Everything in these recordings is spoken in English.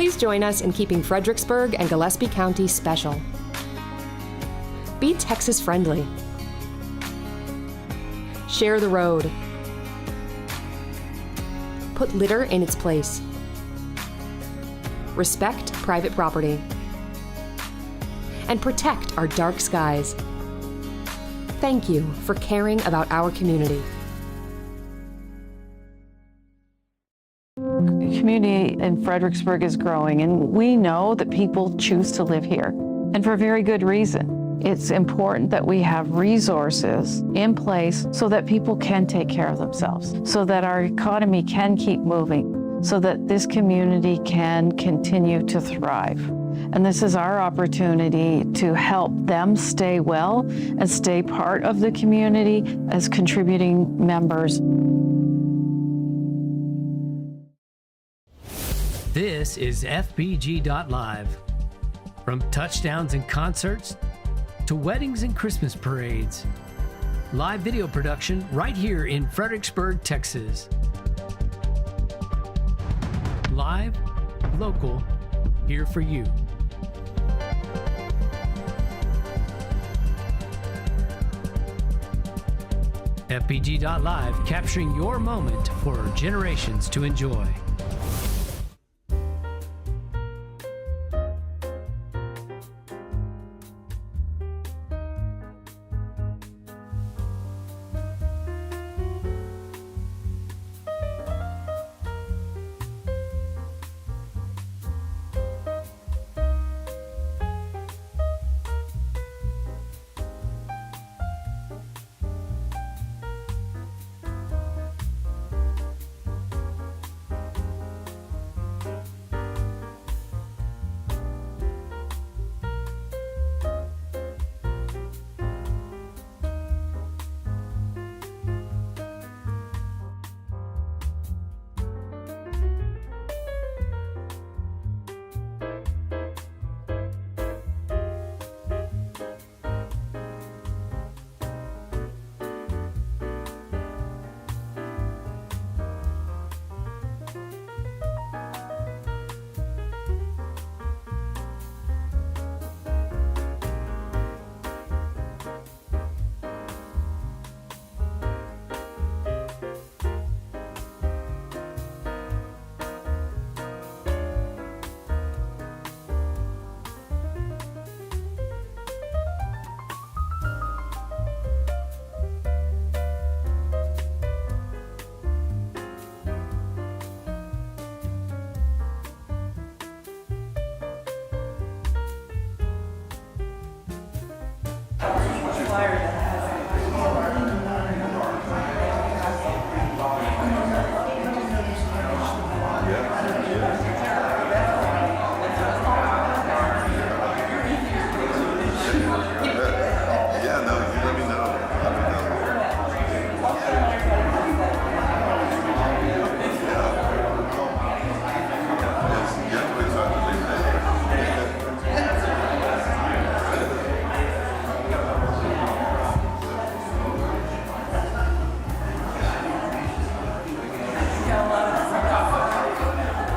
Please join us in keeping Fredericksburg and Gillespie County special. Be Texas friendly. Share the road. Put litter in its place. Respect private property. And protect our dark skies. Thank you for caring about our community. The community in Fredericksburg is growing, and we know that people choose to live here, and for very good reason. It's important that we have resources in place so that people can take care of themselves, so that our economy can keep moving, so that this community can continue to thrive. And this is our opportunity to help them stay well and stay part of the community as contributing members. This is Fbg.Live. From touchdowns and concerts to weddings and Christmas parades. Live video production right here in Fredericksburg, Texas. Live, local, here for you. Fbg.Live, capturing your moment for generations to enjoy.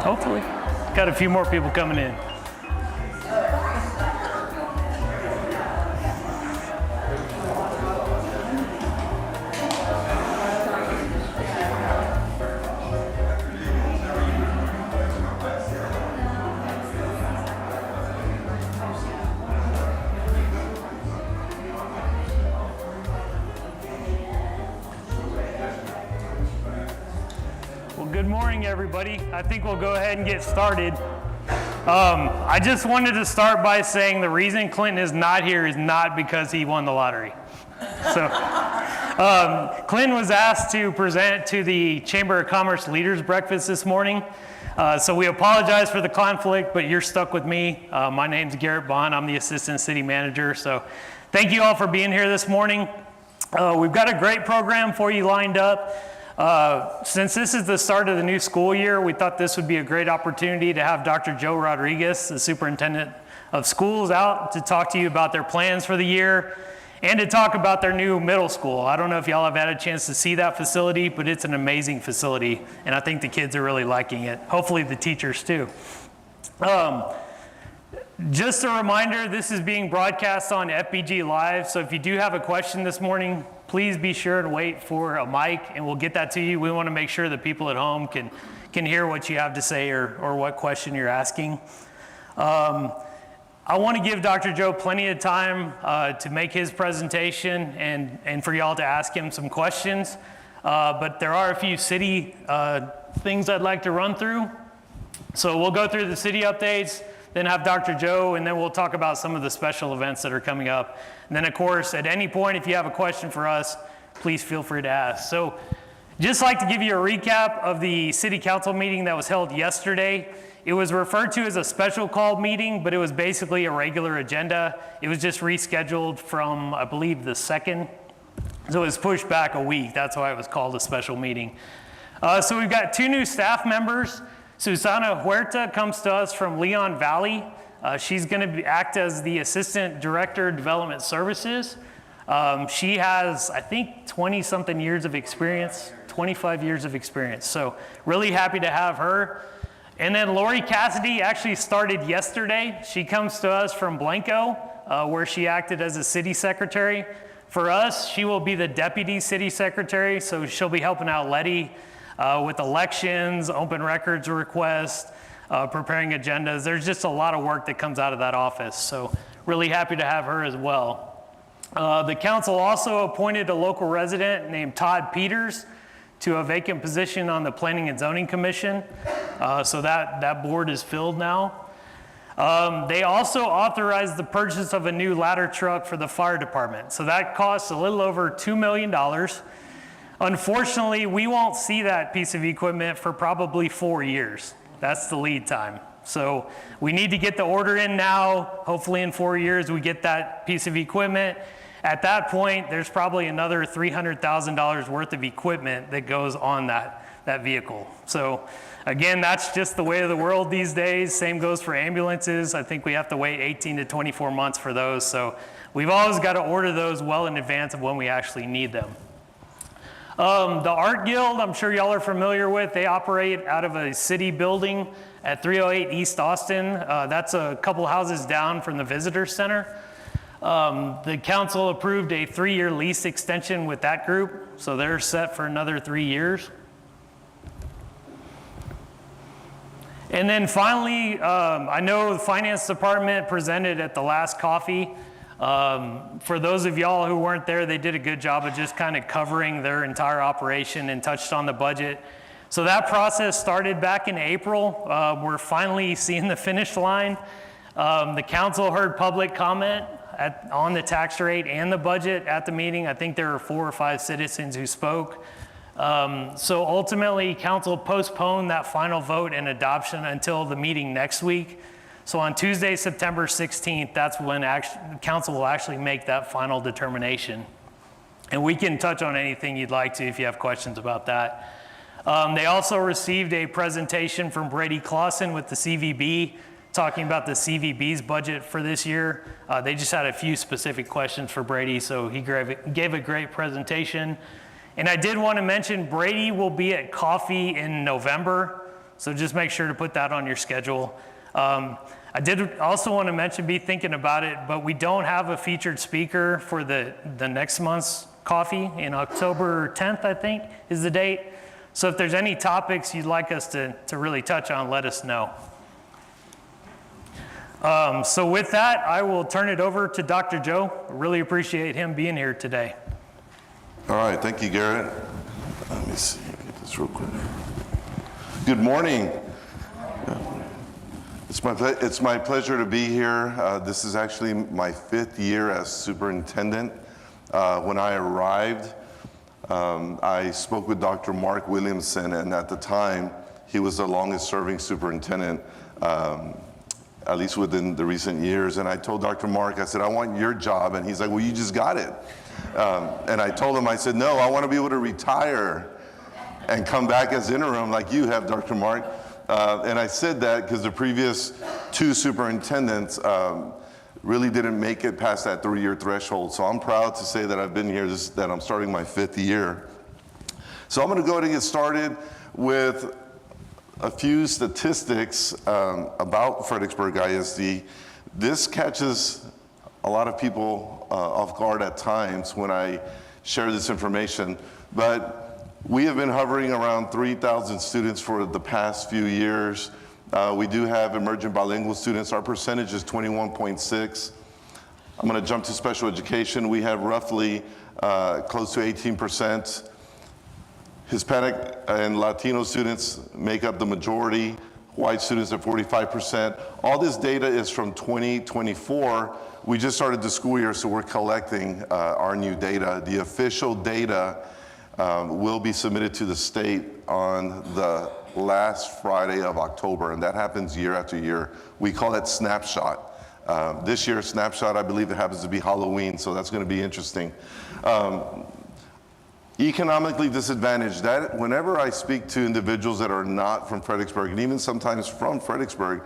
Hopefully. Got a few more people coming in. Good morning, everybody. I think we'll go ahead and get started. I just wanted to start by saying the reason Clinton is not here is not because he won the lottery. So, Clinton was asked to present to the Chamber of Commerce Leaders Breakfast this morning. So we apologize for the conflict, but you're stuck with me. My name's Garrett Bond. I'm the Assistant City Manager. So thank you all for being here this morning. We've got a great program for you lined up. Since this is the start of the new school year, we thought this would be a great opportunity to have Dr. Joe Rodriguez, the Superintendent of Schools, out to talk to you about their plans for the year and to talk about their new middle school. I don't know if y'all have had a chance to see that facility, but it's an amazing facility, and I think the kids are really liking it. Hopefully the teachers too. Just a reminder, this is being broadcast on Fbg.Live, so if you do have a question this morning, please be sure to wait for a mic and we'll get that to you. We want to make sure that people at home can hear what you have to say or what question you're asking. I want to give Dr. Joe plenty of time to make his presentation and for y'all to ask him some questions, but there are a few city things I'd like to run through. So we'll go through the city updates, then have Dr. Joe, and then we'll talk about some of the special events that are coming up. And then of course, at any point, if you have a question for us, please feel free to ask. So just like to give you a recap of the city council meeting that was held yesterday. It was referred to as a special call meeting, but it was basically a regular agenda. It was just rescheduled from, I believe, the 2nd. So it was pushed back a week. That's why it was called a special meeting. So we've got 2 new staff members. Susana Huerta comes to us from Leon Valley. She's going to act as the Assistant Director of Development Services. She has, I think, 20-something years of experience, 25 years of experience. So really happy to have her. And then Lori Cassidy actually started yesterday. She comes to us from Blanco, where she acted as a city secretary. For us, she will be the deputy city secretary, so she'll be helping out Letty with elections, open records requests, preparing agendas. There's just a lot of work that comes out of that office, so really happy to have her as well. The council also appointed a local resident named Todd Peters to a vacant position on the Planning and Zoning Commission. So that board is filled now. They also authorized the purchase of a new ladder truck for the fire department. So that costs a little over $2 million. Unfortunately, we won't see that piece of equipment for probably 4 years. That's the lead time. So we need to get the order in now. Hopefully in 4 years we get that piece of equipment. At that point, there's probably another $300,000 worth of equipment that goes on that vehicle. So again, that's just the way of the world these days. Same goes for ambulances. I think we have to wait 18 to 24 months for those. So we've always got to order those well in advance of when we actually need them. The Art Guild, I'm sure y'all are familiar with. They operate out of a city building at 308 East Austin. That's a couple houses down from the Visitor Center. The council approved a 3-year lease extension with that group, so they're set for another 3 years. And then finally, I know the finance department presented at the last coffee. For those of y'all who weren't there, they did a good job of just kind of covering their entire operation and touched on the budget. So that process started back in April. We're finally seeing the finish line. The council heard public comment on the tax rate and the budget at the meeting. I think there were 4 or 5 citizens who spoke. So ultimately, council postponed that final vote and adoption until the meeting next week. So on Tuesday, September 16th, that's when council will actually make that final determination. And we can touch on anything you'd like to if you have questions about that. They also received a presentation from Brady Clausen with the CVB, talking about the CVB's budget for this year. They just had a few specific questions for Brady, so he gave a great presentation. And I did want to mention Brady will be at coffee in November, so just make sure to put that on your schedule. I did also want to mention, be thinking about it, but we don't have a featured speaker for the next month's coffee. In October 10th, I think, is the date. So if there's any topics you'd like us to really touch on, let us know. So with that, I will turn it over to Dr. Joe. Really appreciate him being here today. All right, thank you, Garrett. Let me see, get this real quick. Good morning. It's my pleasure to be here. This is actually my 5th year as superintendent. When I arrived, I spoke with Dr. Mark Williamson, and at the time, he was the longest serving superintendent, at least within the recent years. And I told Dr. Mark, I said, I want your job. And he's like, well, you just got it. And I told him, I said, no, I want to be able to retire and come back as interim like you have, Dr. Mark. And I said that because the previous 2 superintendents really didn't make it past that 3-year threshold. So I'm proud to say that I've been here, that I'm starting my 5th year. So I'm going to go ahead and get started with a few statistics about Fredericksburg ISD. This catches a lot of people off guard at times when I share this information, but we have been hovering around 3,000 students for the past few years. We do have emergent bilingual students. Our percentage is 21.6. I'm going to jump to special education. We have roughly close to 18%. Hispanic and Latino students make up the majority. White students at 45%. All this data is from 2024. We just started the school year, so we're collecting our new data. The official data will be submitted to the state on the last Friday of October, and that happens year after year. We call it snapshot. This year, snapshot, I believe it happens to be Halloween, so that's going to be interesting. Economically disadvantaged, that whenever I speak to individuals that are not from Fredericksburg, and even sometimes from Fredericksburg,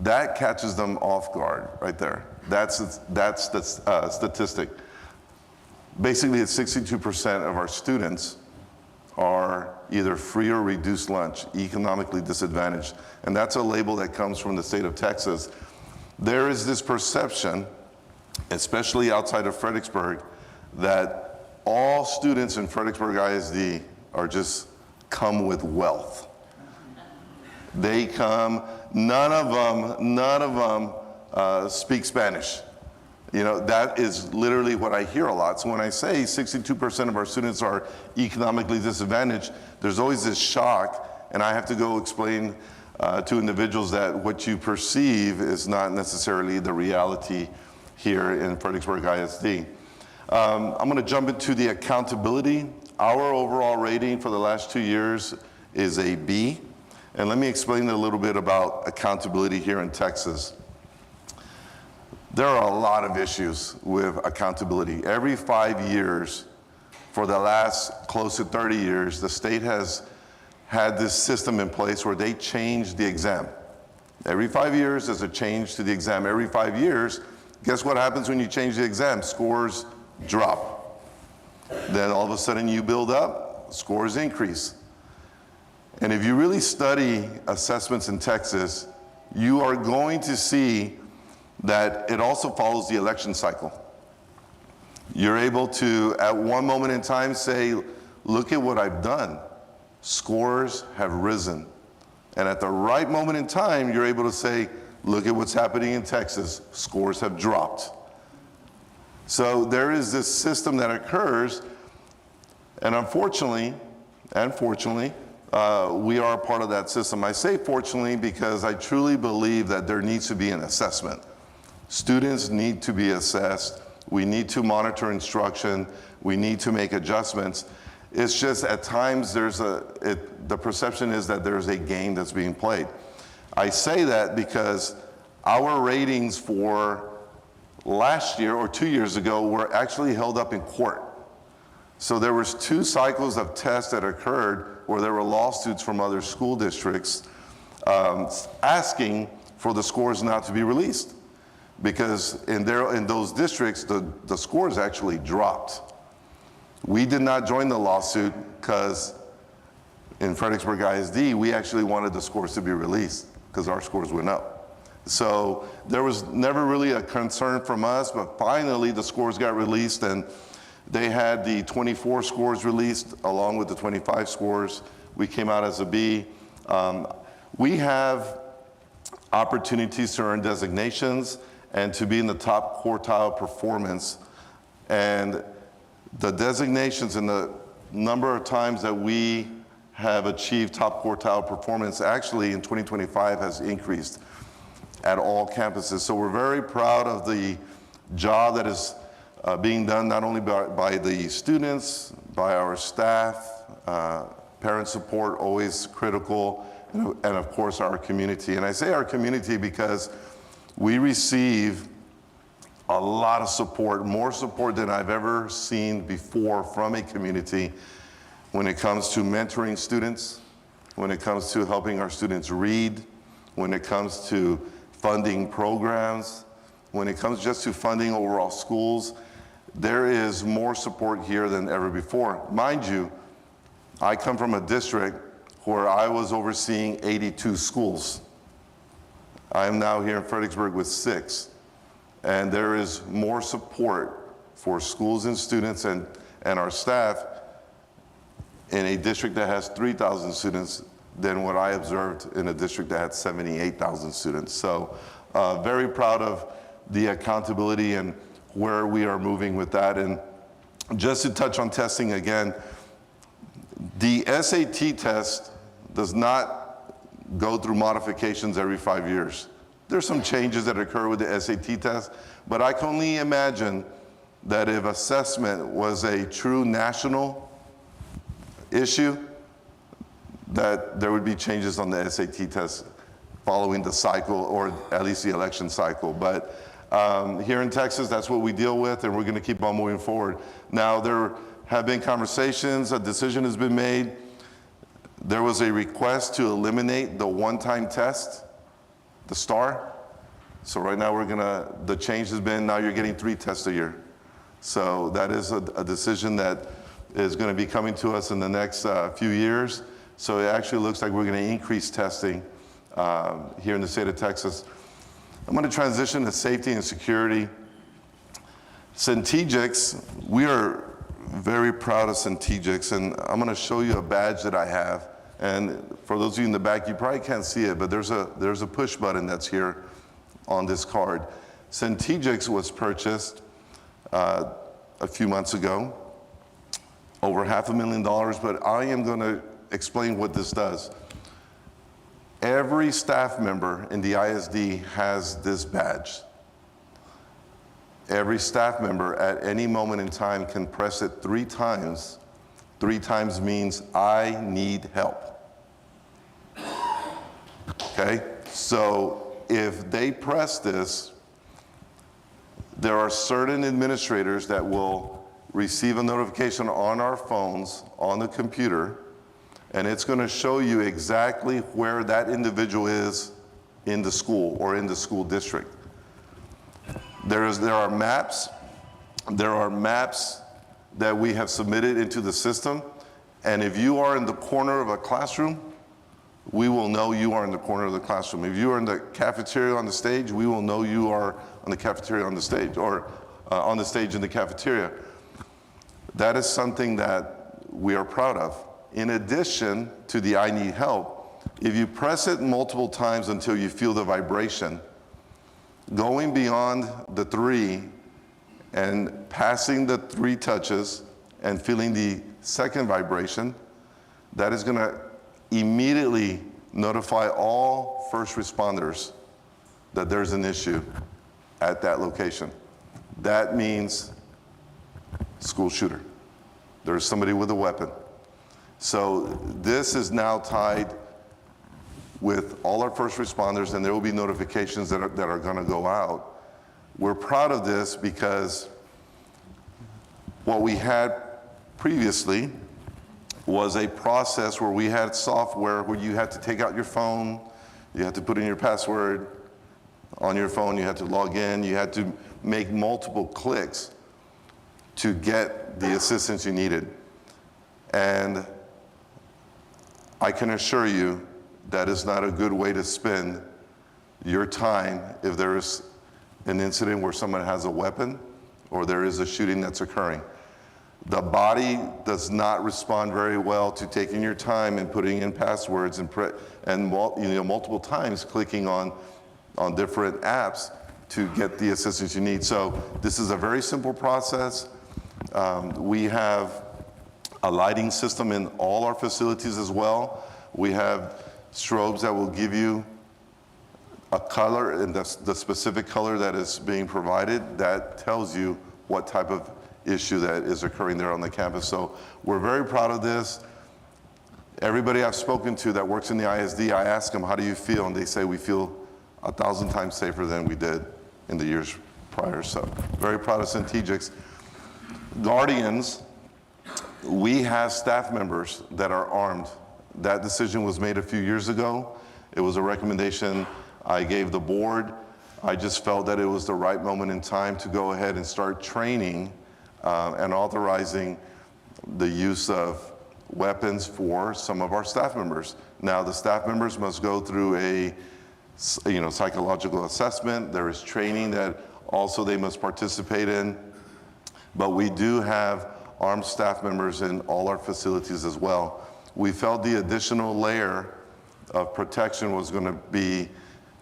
that catches them off guard right there. That's the statistic. Basically, it's 62% of our students are either free or reduced lunch, economically disadvantaged. And that's a label that comes from the state of Texas. There is this perception, especially outside of Fredericksburg, that all students in Fredericksburg ISD are just come with wealth. They come, none of them speak Spanish. You know, that is literally what I hear a lot. So when I say 62% of our students are economically disadvantaged, there's always this shock, and I have to go explain to individuals that what you perceive is not necessarily the reality here in Fredericksburg ISD. I'm going to jump into the accountability. Our overall rating for the last 2 years is a B. And let me explain a little bit about accountability here in Texas. There are a lot of issues with accountability. Every 5 years, for the last close to 30 years, the state has had this system in place where they change the exam. Every 5 years, there's a change to the exam. Every 5 years, guess what happens when you change the exam? Scores drop. Then all of a sudden you build up, scores increase. And if you really study assessments in Texas, you are going to see that it also follows the election cycle. You're able to, at one moment in time, say, look at what I've done. Scores have risen. And at the right moment in time, you're able to say, look at what's happening in Texas. Scores have dropped. So there is this system that occurs, and unfortunately, we are a part of that system. I say fortunately because I truly believe that there needs to be an assessment. Students need to be assessed. We need to monitor instruction. We need to make adjustments. It's just at times the perception is that there's a game that's being played. I say that because our ratings for last year or 2 years ago were actually held up in court. So there was 2 cycles of tests that occurred where there were lawsuits from other school districts asking for the scores not to be released, because in those districts the scores actually dropped. We did not join the lawsuit because in Fredericksburg ISD we actually wanted the scores to be released because our scores went up. So there was never really a concern from us, but finally the scores got released, and they had the 24 scores released along with the 25 scores. We came out as a B. We have opportunities to earn designations and to be in the top quartile performance. And the designations and the number of times that we have achieved top quartile performance actually in 2025 has increased at all campuses. So we're very proud of the job that is being done not only by the students, by our staff, parent support, always critical, and of course our community. And I say our community because we receive a lot of support, more support than I've ever seen before from a community when it comes to mentoring students, when it comes to helping our students read, when it comes to funding programs, when it comes just to funding overall schools. There is more support here than ever before. Mind you, I come from a district where I was overseeing 82 schools. I am now here in Fredericksburg with 6. And there is more support for schools and students and our staff in a district that has 3,000 students than what I observed in a district that had 78,000 students. So very proud of the accountability and where we are moving with that. And just to touch on testing again, the SAT test does not go through modifications every 5 years. There's some changes that occur with the SAT test, but I can only imagine that if assessment was a true national issue, that there would be changes on the SAT test following the cycle, or at least the election cycle. But here in Texas, that's what we deal with, and we're going to keep on moving forward. Now, there have been conversations, a decision has been made. There was a request to eliminate the one-time test, the STAR. So right now the change has been, now you're getting 3 tests a year. So that is a decision that is going to be coming to us in the next few years. So it actually looks like we're going to increase testing here in the state of Texas. I'm going to transition to safety and security. Centegix, we are very proud of Centegix, and I'm going to show you a badge that I have. And for those of you in the back, you probably can't see it, but there's a push button that's here on this card. Centegix was purchased a few months ago, over $500,000, but I am going to explain what this does. Every staff member in the ISD has this badge. Every staff member at any moment in time can press it 3 times. 3 times means I need help. Okay? So if they press this, there are certain administrators that will receive a notification on our phones, on the computer, and it's going to show you exactly where that individual is in the school or in the school district. There are maps. There are maps that we have submitted into the system, and if you are in the corner of a classroom, we will know you are in the corner of the classroom. If you are in the cafeteria on the stage, we will know you are on the cafeteria on the stage, or on the stage in the cafeteria. That is something that we are proud of. In addition to the I need help, if you press it multiple times until you feel the vibration, going beyond the 3 and passing the 3 touches and feeling the second vibration, that is going to immediately notify all first responders that there's an issue at that location. That means school shooter. There's somebody with a weapon. So this is now tied with all our first responders, and there will be notifications that are going to go out. We're proud of this because what we had previously was a process where we had software where you had to take out your phone, you had to put in your password on your phone, you had to log in, you had to make multiple clicks to get the assistance you needed. And I can assure you that is not a good way to spend your time if there is an incident where someone has a weapon or there is a shooting that's occurring. The body does not respond very well to taking your time and putting in passwords and multiple times clicking on different apps to get the assistance you need. So this is a very simple process. We have a lighting system in all our facilities as well. We have strobes that will give you a color, and the specific color that is being provided that tells you what type of issue that is occurring there on the campus. So we're very proud of this. Everybody I've spoken to that works in the ISD, I ask them, how do you feel? And they say, we feel 1,000 times safer than we did in the years prior. So very proud of Centegix. Guardians, we have staff members that are armed. That decision was made a few years ago. It was a recommendation I gave the board. I just felt that it was the right moment in time to go ahead and start training and authorizing the use of weapons for some of our staff members. Now, the staff members must go through a psychological assessment. There is training that also they must participate in. But we do have armed staff members in all our facilities as well. We felt the additional layer of protection was going to be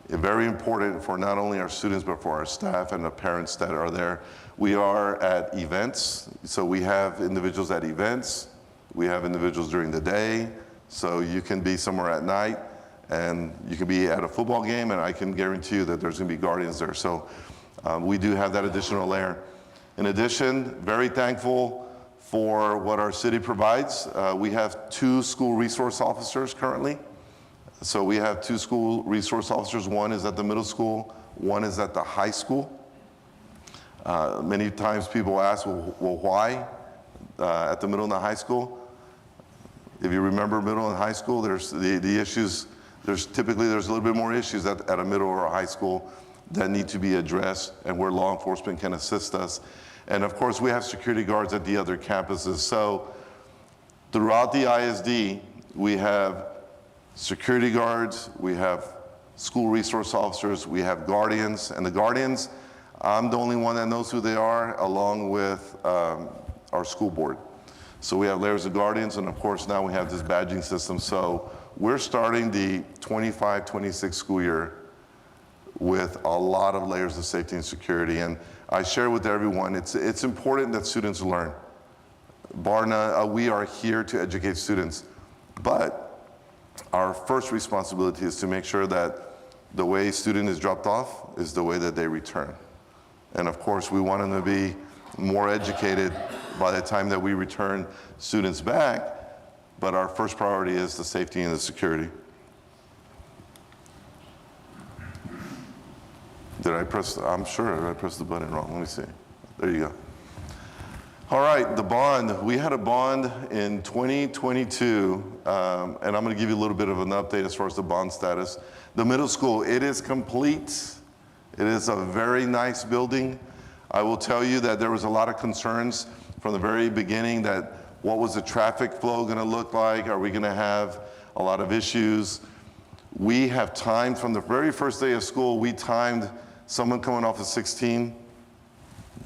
very important for not only our students, but for our staff and the parents that are there. We are at events, so we have individuals at events. We have individuals during the day, so you can be somewhere at night, and you can be at a football game, and I can guarantee you that there's going to be guardians there. So we do have that additional layer. In addition, very thankful for what our city provides. We have 2 school resource officers currently. So we have 2 school resource officers. One is at the middle school, one is at the high school. Many times people ask, well, why at the middle and the high school? If you remember middle and high school, there's the issues, there's a little bit more issues at a middle or a high school that need to be addressed and where law enforcement can assist us. And of course, we have security guards at the other campuses. So throughout the ISD, we have security guards, we have school resource officers, we have guardians. And the guardians, I'm the only one that knows who they are, along with our school board. So we have layers of guardians, and of course now we have this badging system. So we're starting the 25-26 school year with a lot of layers of safety and security. And I share with everyone, it's important that students learn. Bar none, we are here to educate students, but our first responsibility is to make sure that the way a student is dropped off is the way that they return. And of course, we want them to be more educated by the time that we return students back, but our first priority is the safety and the security. I'm sure I pressed the button wrong. Let me see. There you go. All right, the bond. We had a bond in 2022, and I'm going to give you a little bit of an update as far as the bond status. The middle school, it is complete. It is a very nice building. I will tell you that there was a lot of concerns from the very beginning that what was the traffic flow going to look like? Are we going to have a lot of issues? We have timed from the very first day of school, we timed someone coming off of 16,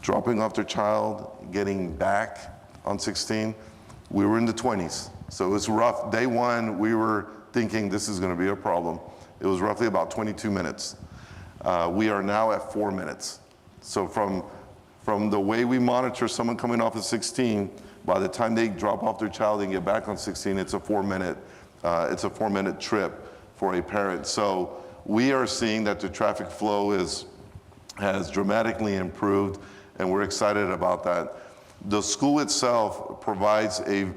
dropping off their child, getting back on 16. We were in the 20s, so it was rough. Day one, we were thinking this is going to be a problem. It was roughly about 22 minutes. We are now at 4 minutes. So from the way we monitor someone coming off of 16, by the time they drop off their child and get back on 16, it's a 4-minute trip for a parent. So we are seeing that the traffic flow has dramatically improved, and we're excited about that. The school itself provides a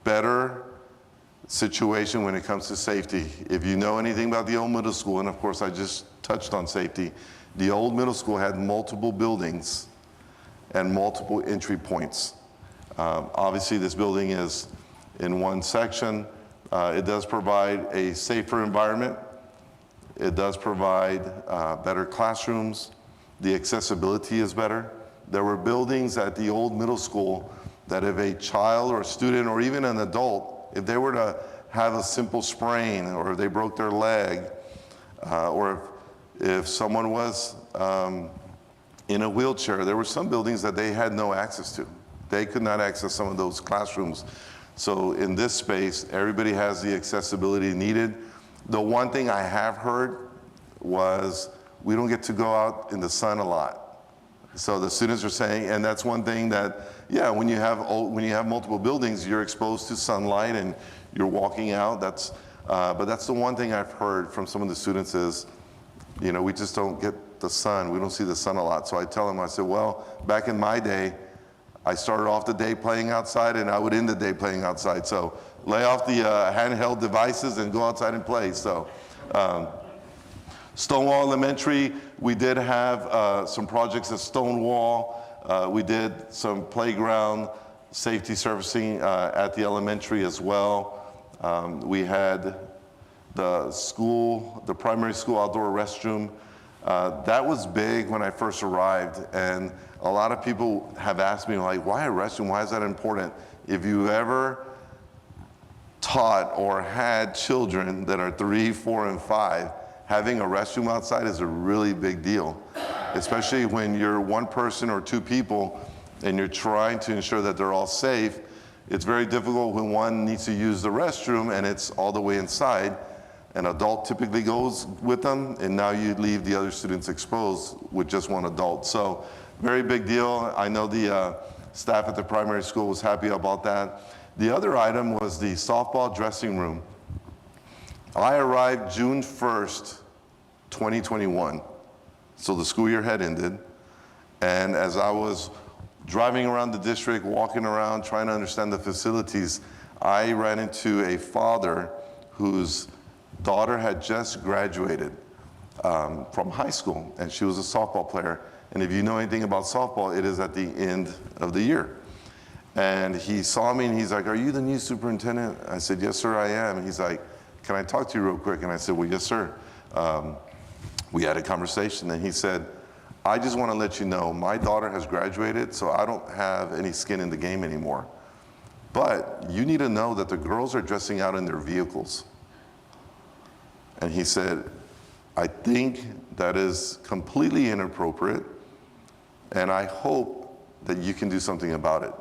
better situation when it comes to safety. If you know anything about the old middle school, and of course I just touched on safety, the old middle school had multiple buildings and multiple entry points. Obviously this building is in one section. It does provide a safer environment. It does provide better classrooms. The accessibility is better. There were buildings at the old middle school that if a child or a student or even an adult, if they were to have a simple sprain or if they broke their leg, or if someone was in a wheelchair, there were some buildings that they had no access to. They could not access some of those classrooms. So in this space, everybody has the accessibility needed. The one thing I have heard was we don't get to go out in the sun a lot. So the students are saying, and that's one thing that, yeah, when you have multiple buildings, you're exposed to sunlight and you're walking out. But that's the one thing I've heard from some of the students is, we just don't get the sun. We don't see the sun a lot. So I tell them, I said, well, back in my day, I started off the day playing outside and I would end the day playing outside. So lay off the handheld devices and go outside and play. So Stonewall Elementary, we did have some projects at Stonewall. We did some playground safety servicing at the elementary as well. We had the primary school outdoor restroom. That was big when I first arrived, and a lot of people have asked me, like, why a restroom? Why is that important? If you ever taught or had children that are 3, 4, and 5, having a restroom outside is a really big deal, especially when you're one person or two people and you're trying to ensure that they're all safe. It's very difficult when one needs to use the restroom and it's all the way inside. An adult typically goes with them, and now you leave the other students exposed with just one adult. So very big deal. I know the staff at the primary school was happy about that. The other item was the softball dressing room. I arrived June 1st, 2021. So the school year had ended. And as I was driving around the district, walking around, trying to understand the facilities, I ran into a father whose daughter had just graduated from high school, and she was a softball player. And if you know anything about softball, it is at the end of the year. And he saw me and he's like, "Are you the new superintendent?" I said, "Yes, sir, I am." And he's like, "Can I talk to you real quick?" And I said, "Well, yes, sir." We had a conversation and he said, "I just want to let you know, my daughter has graduated, so I don't have any skin in the game anymore. But you need to know that the girls are dressing out in their vehicles." And he said, "I think that is completely inappropriate, and I hope that you can do something about it."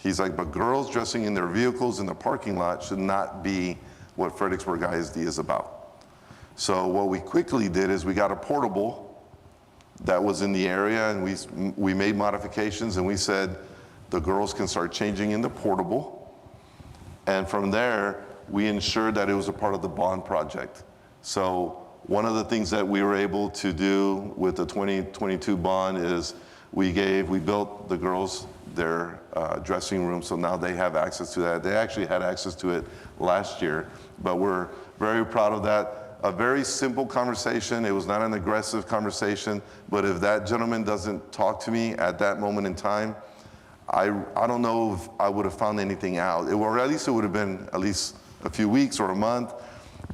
He's like, "But girls dressing in their vehicles in the parking lot should not be what Fredericksburg ISD is about." So what we quickly did is we got a portable that was in the area, and we made modifications, and we said the girls can start changing in the portable. And from there, we ensured that it was a part of the bond project. So one of the things that we were able to do with the 2022 bond is we built the girls their dressing room, so now they have access to that. They actually had access to it last year, but we're very proud of that. A very simple conversation. It was not an aggressive conversation, but if that gentleman doesn't talk to me at that moment in time, I don't know if I would have found anything out. Or at least it would have been at least a few weeks or a month,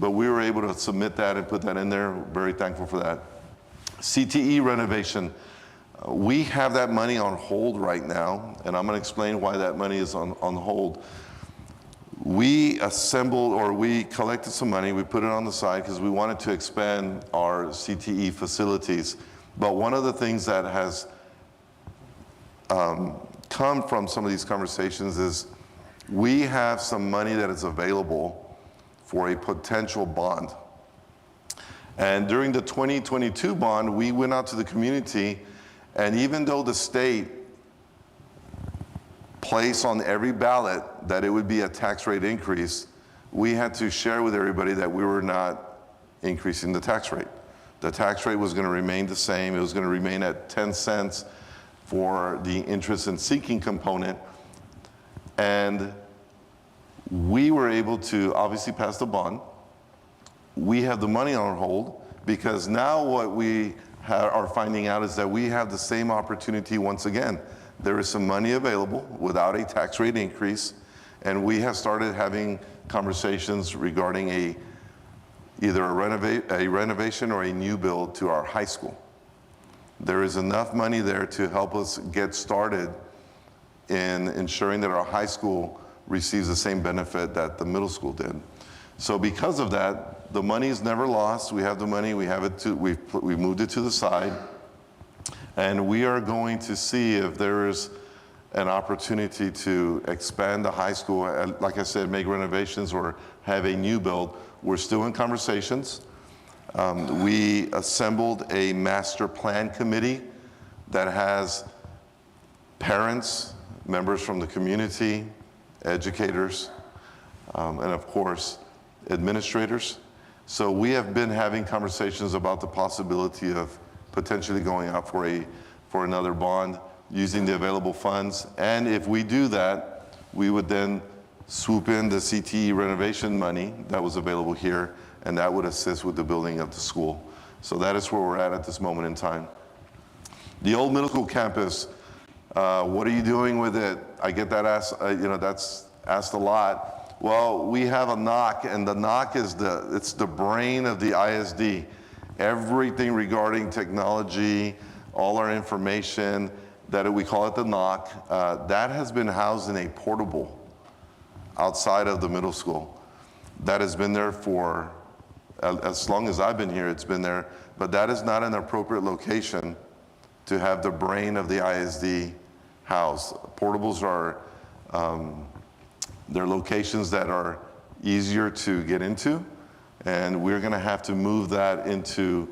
but we were able to submit that and put that in there. Very thankful for that. CTE renovation. We have that money on hold right now, and I'm going to explain why that money is on hold. We collected some money, we put it on the side because we wanted to expand our CTE facilities. But one of the things that has come from some of these conversations is we have some money that is available for a potential bond. And during the 2022 bond, we went out to the community, and even though the state placed on every ballot that it would be a tax rate increase, we had to share with everybody that we were not increasing the tax rate. The tax rate was going to remain the same. It was going to remain at 10 cents for the interest and sinking component. And we were able to obviously pass the bond. We have the money on hold because now what we are finding out is that we have the same opportunity once again. There is some money available without a tax rate increase, and we have started having conversations regarding either a renovation or a new build to our high school. There is enough money there to help us get started in ensuring that our high school receives the same benefit that the middle school did. So because of that, the money is never lost. We have the money, we've moved it to the side, and we are going to see if there is an opportunity to expand the high school, like I said, make renovations or have a new build. We're still in conversations. We assembled a master plan committee that has parents, members from the community, educators, and of course, administrators. So we have been having conversations about the possibility of potentially going out for another bond using the available funds. And if we do that, we would then swoop in the CTE renovation money that was available here, and that would assist with the building of the school. So that is where we're at this moment in time. The old middle school campus, what are you doing with it? I get that asked, that's asked a lot. Well, we have a NOC, and the NOC is it's the brain of the ISD. Everything regarding technology, all our information, we call it the NOC, that has been housed in a portable outside of the middle school. That has been there for as long as I've been here, it's been there, but that is not an appropriate location to have the brain of the ISD housed. Portables are, they're locations that are easier to get into, and we're gonna have to move that into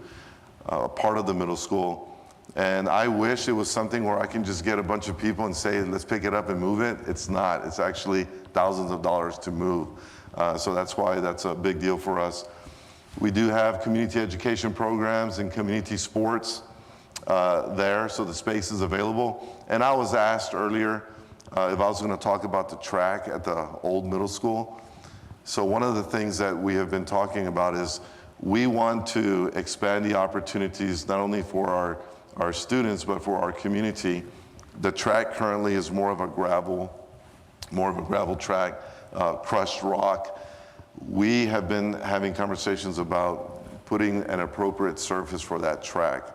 part of the middle school. And I wish it was something where I can just get a bunch of people and say, let's pick it up and move it. It's not, it's actually thousands of dollars to move. So that's why that's a big deal for us. We do have community education programs and community sports there, so the space is available. And I was asked earlier if I was going to talk about the track at the old middle school. So one of the things that we have been talking about is we want to expand the opportunities not only for our students, but for our community. The track currently is more of a gravel track, crushed rock. We have been having conversations about putting an appropriate surface for that track,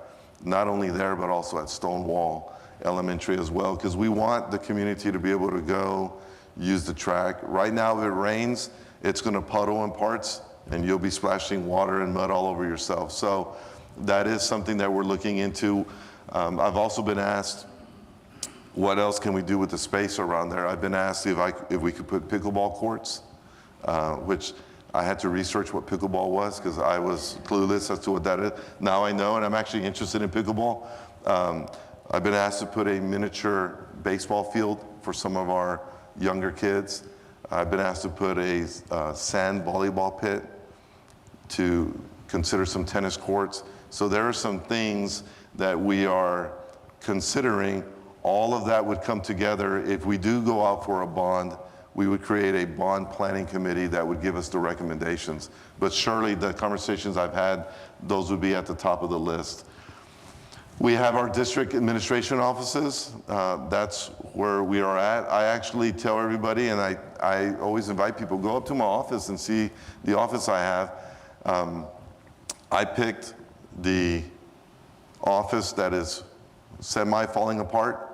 not only there, but also at Stonewall Elementary as well, because we want the community to be able to go use the track. Right now, if it rains, it's gonna puddle in parts, and you'll be splashing water and mud all over yourself. So that is something that we're looking into. I've also been asked, what else can we do with the space around there? I've been asked if we could put pickleball courts, which I had to research what pickleball was because I was clueless as to what that is. Now I know, and I'm actually interested in pickleball. I've been asked to put a miniature baseball field for some of our younger kids. I've been asked to put a sand volleyball pit, to consider some tennis courts. So there are some things that we are considering. All of that would come together. If we do go out for a bond, we would create a bond planning committee that would give us the recommendations. But surely the conversations I've had, those would be at the top of the list. We have our district administration offices. That's where we are at. I actually tell everybody, and I always invite people, go up to my office and see the office I have. I picked the office that is semi-falling apart.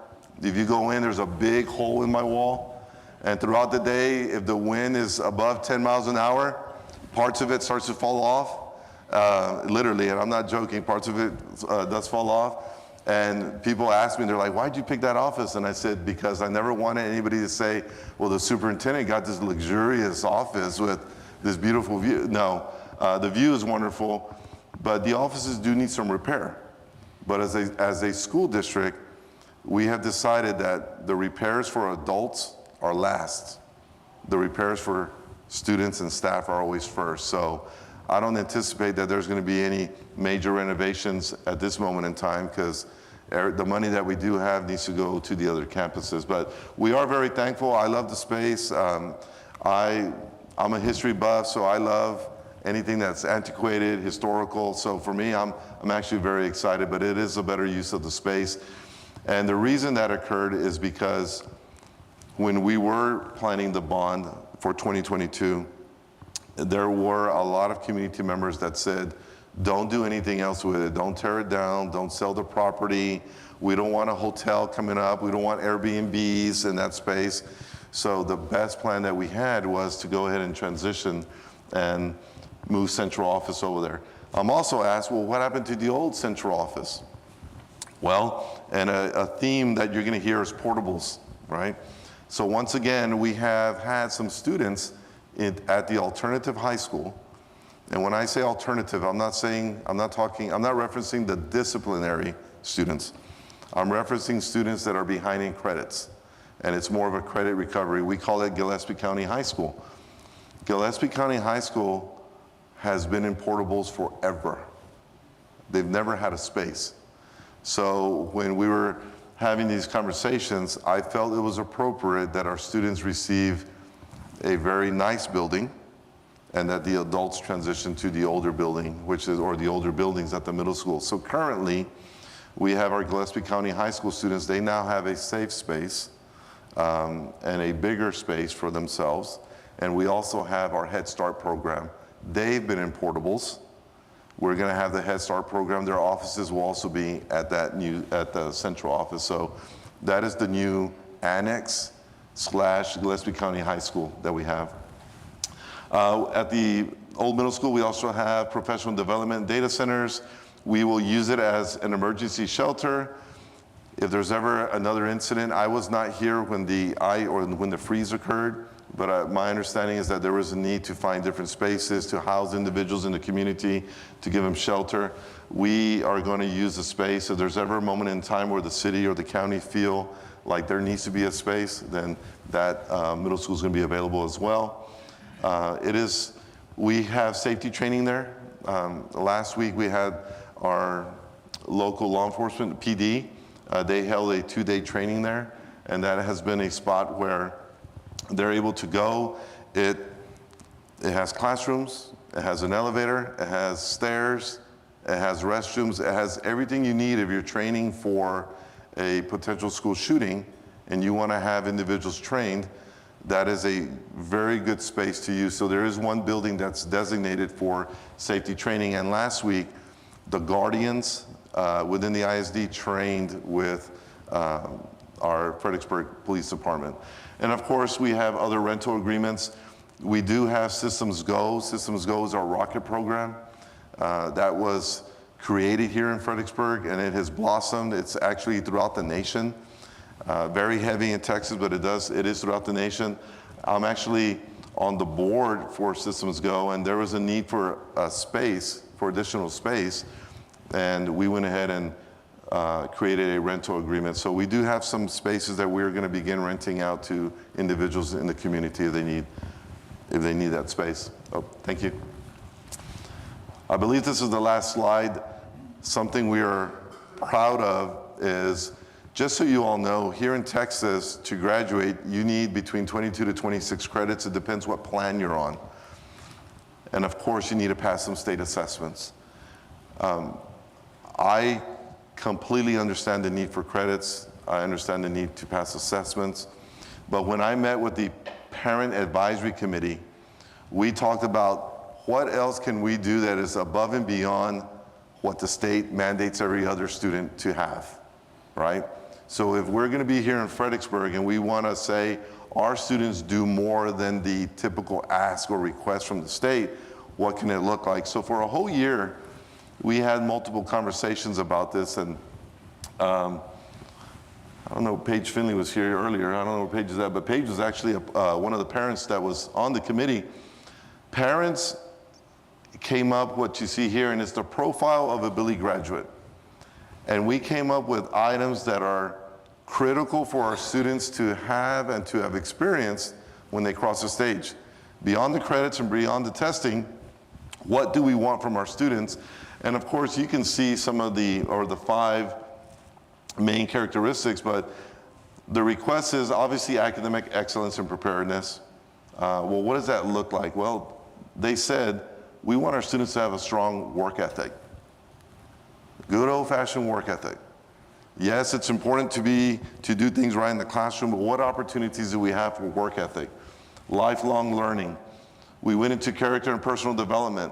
If you go in, there's a big hole in my wall. And throughout the day, if the wind is above 10 miles an hour, parts of it starts to fall off. Literally, and I'm not joking, parts of it does fall off. And people ask me, they're like, why'd you pick that office? And I said, because I never wanted anybody to say, well, the superintendent got this luxurious office with this beautiful view. No, the view is wonderful, but the offices do need some repair. But as a school district, we have decided that the repairs for adults are last. The repairs for students and staff are always first. So I don't anticipate that there's going to be any major renovations at this moment in time because the money that we do have needs to go to the other campuses. But we are very thankful. I love the space. I'm a history buff, so I love anything that's antiquated, historical. So for me, I'm actually very excited, but it is a better use of the space. And the reason that occurred is because when we were planning the bond for 2022, there were a lot of community members that said, don't do anything else with it. Don't tear it down. Don't sell the property. We don't want a hotel coming up. We don't want Airbnbs in that space. So the best plan that we had was to go ahead and transition and move central office over there. I'm also asked, well, what happened to the old central office? Well, and a theme that you're going to hear is portables, right? So once again, we have had some students at the alternative high school. And when I say alternative, I'm not referencing the disciplinary students. I'm referencing students that are behind in credits. And it's more of a credit recovery. We call it Gillespie County High School. Gillespie County High School has been in portables forever. They've never had a space. So when we were having these conversations, I felt it was appropriate that our students receive a very nice building and that the adults transition to the older building, or the older buildings at the middle school. So currently, we have our Gillespie County High School students, they now have a safe space and a bigger space for themselves. And we also have our Head Start program. They've been in portables. We're gonna have the Head Start program. Their offices will also be at the central office. So that is the new annex / Gillespie County High School that we have. At the old middle school, we also have professional development data centers. We will use it as an emergency shelter. If there's ever another incident, I was not here when the freeze occurred, but my understanding is that there was a need to find different spaces to house individuals in the community, to give them shelter. We are going to use the space. If there's ever a moment in time where the city or the county feel like there needs to be a space, then that middle school is going to be available as well. We have safety training there. Last week we had our local law enforcement, PD, they held a 2-day training there, and that has been a spot where they're able to go. It has classrooms, it has an elevator, it has stairs, it has restrooms, it has everything you need if you're training for a potential school shooting and you want to have individuals trained. That is a very good space to use. So there is one building that's designated for safety training, and last week the guardians within the ISD trained with our Fredericksburg Police Department. And of course, we have other rental agreements. We do have Systems Go. Systems Go is our rocket program that was created here in Fredericksburg, and it has blossomed. It's actually throughout the nation. Very heavy in Texas, but it is throughout the nation. I'm actually on the board for Systems Go, and there was a need for additional space, and we went ahead and created a rental agreement. So we do have some spaces that we're going to begin renting out to individuals in the community if they need that space. Oh, thank you. I believe this is the last slide. Something we are proud of is, just so you all know, here in Texas, to graduate, you need between 22 to 26 credits. It depends what plan you're on. And of course, you need to pass some state assessments. I completely understand the need for credits. I understand the need to pass assessments. But when I met with the Parent Advisory Committee, we talked about what else can we do that is above and beyond what the state mandates every other student to have, right? So if we're going to be here in Fredericksburg and we want to say our students do more than the typical ask or request from the state, what can it look like? So for a whole year, we had multiple conversations about this, and I don't know, Paige Finley was here earlier. I don't know where Paige is at, but Paige was actually one of the parents that was on the committee. Parents came up what you see here, and it's the profile of a Billy graduate. And we came up with items that are critical for our students to have and to have experienced when they cross the stage. Beyond the credits and beyond the testing, what do we want from our students? And of course, you can see some of the 5 main characteristics, but the request is obviously academic excellence and preparedness. Well, what does that look like? Well, they said, we want our students to have a strong work ethic. Good old-fashioned work ethic. Yes, it's important to do things right in the classroom, but what opportunities do we have for work ethic? Lifelong learning. We went into character and personal development.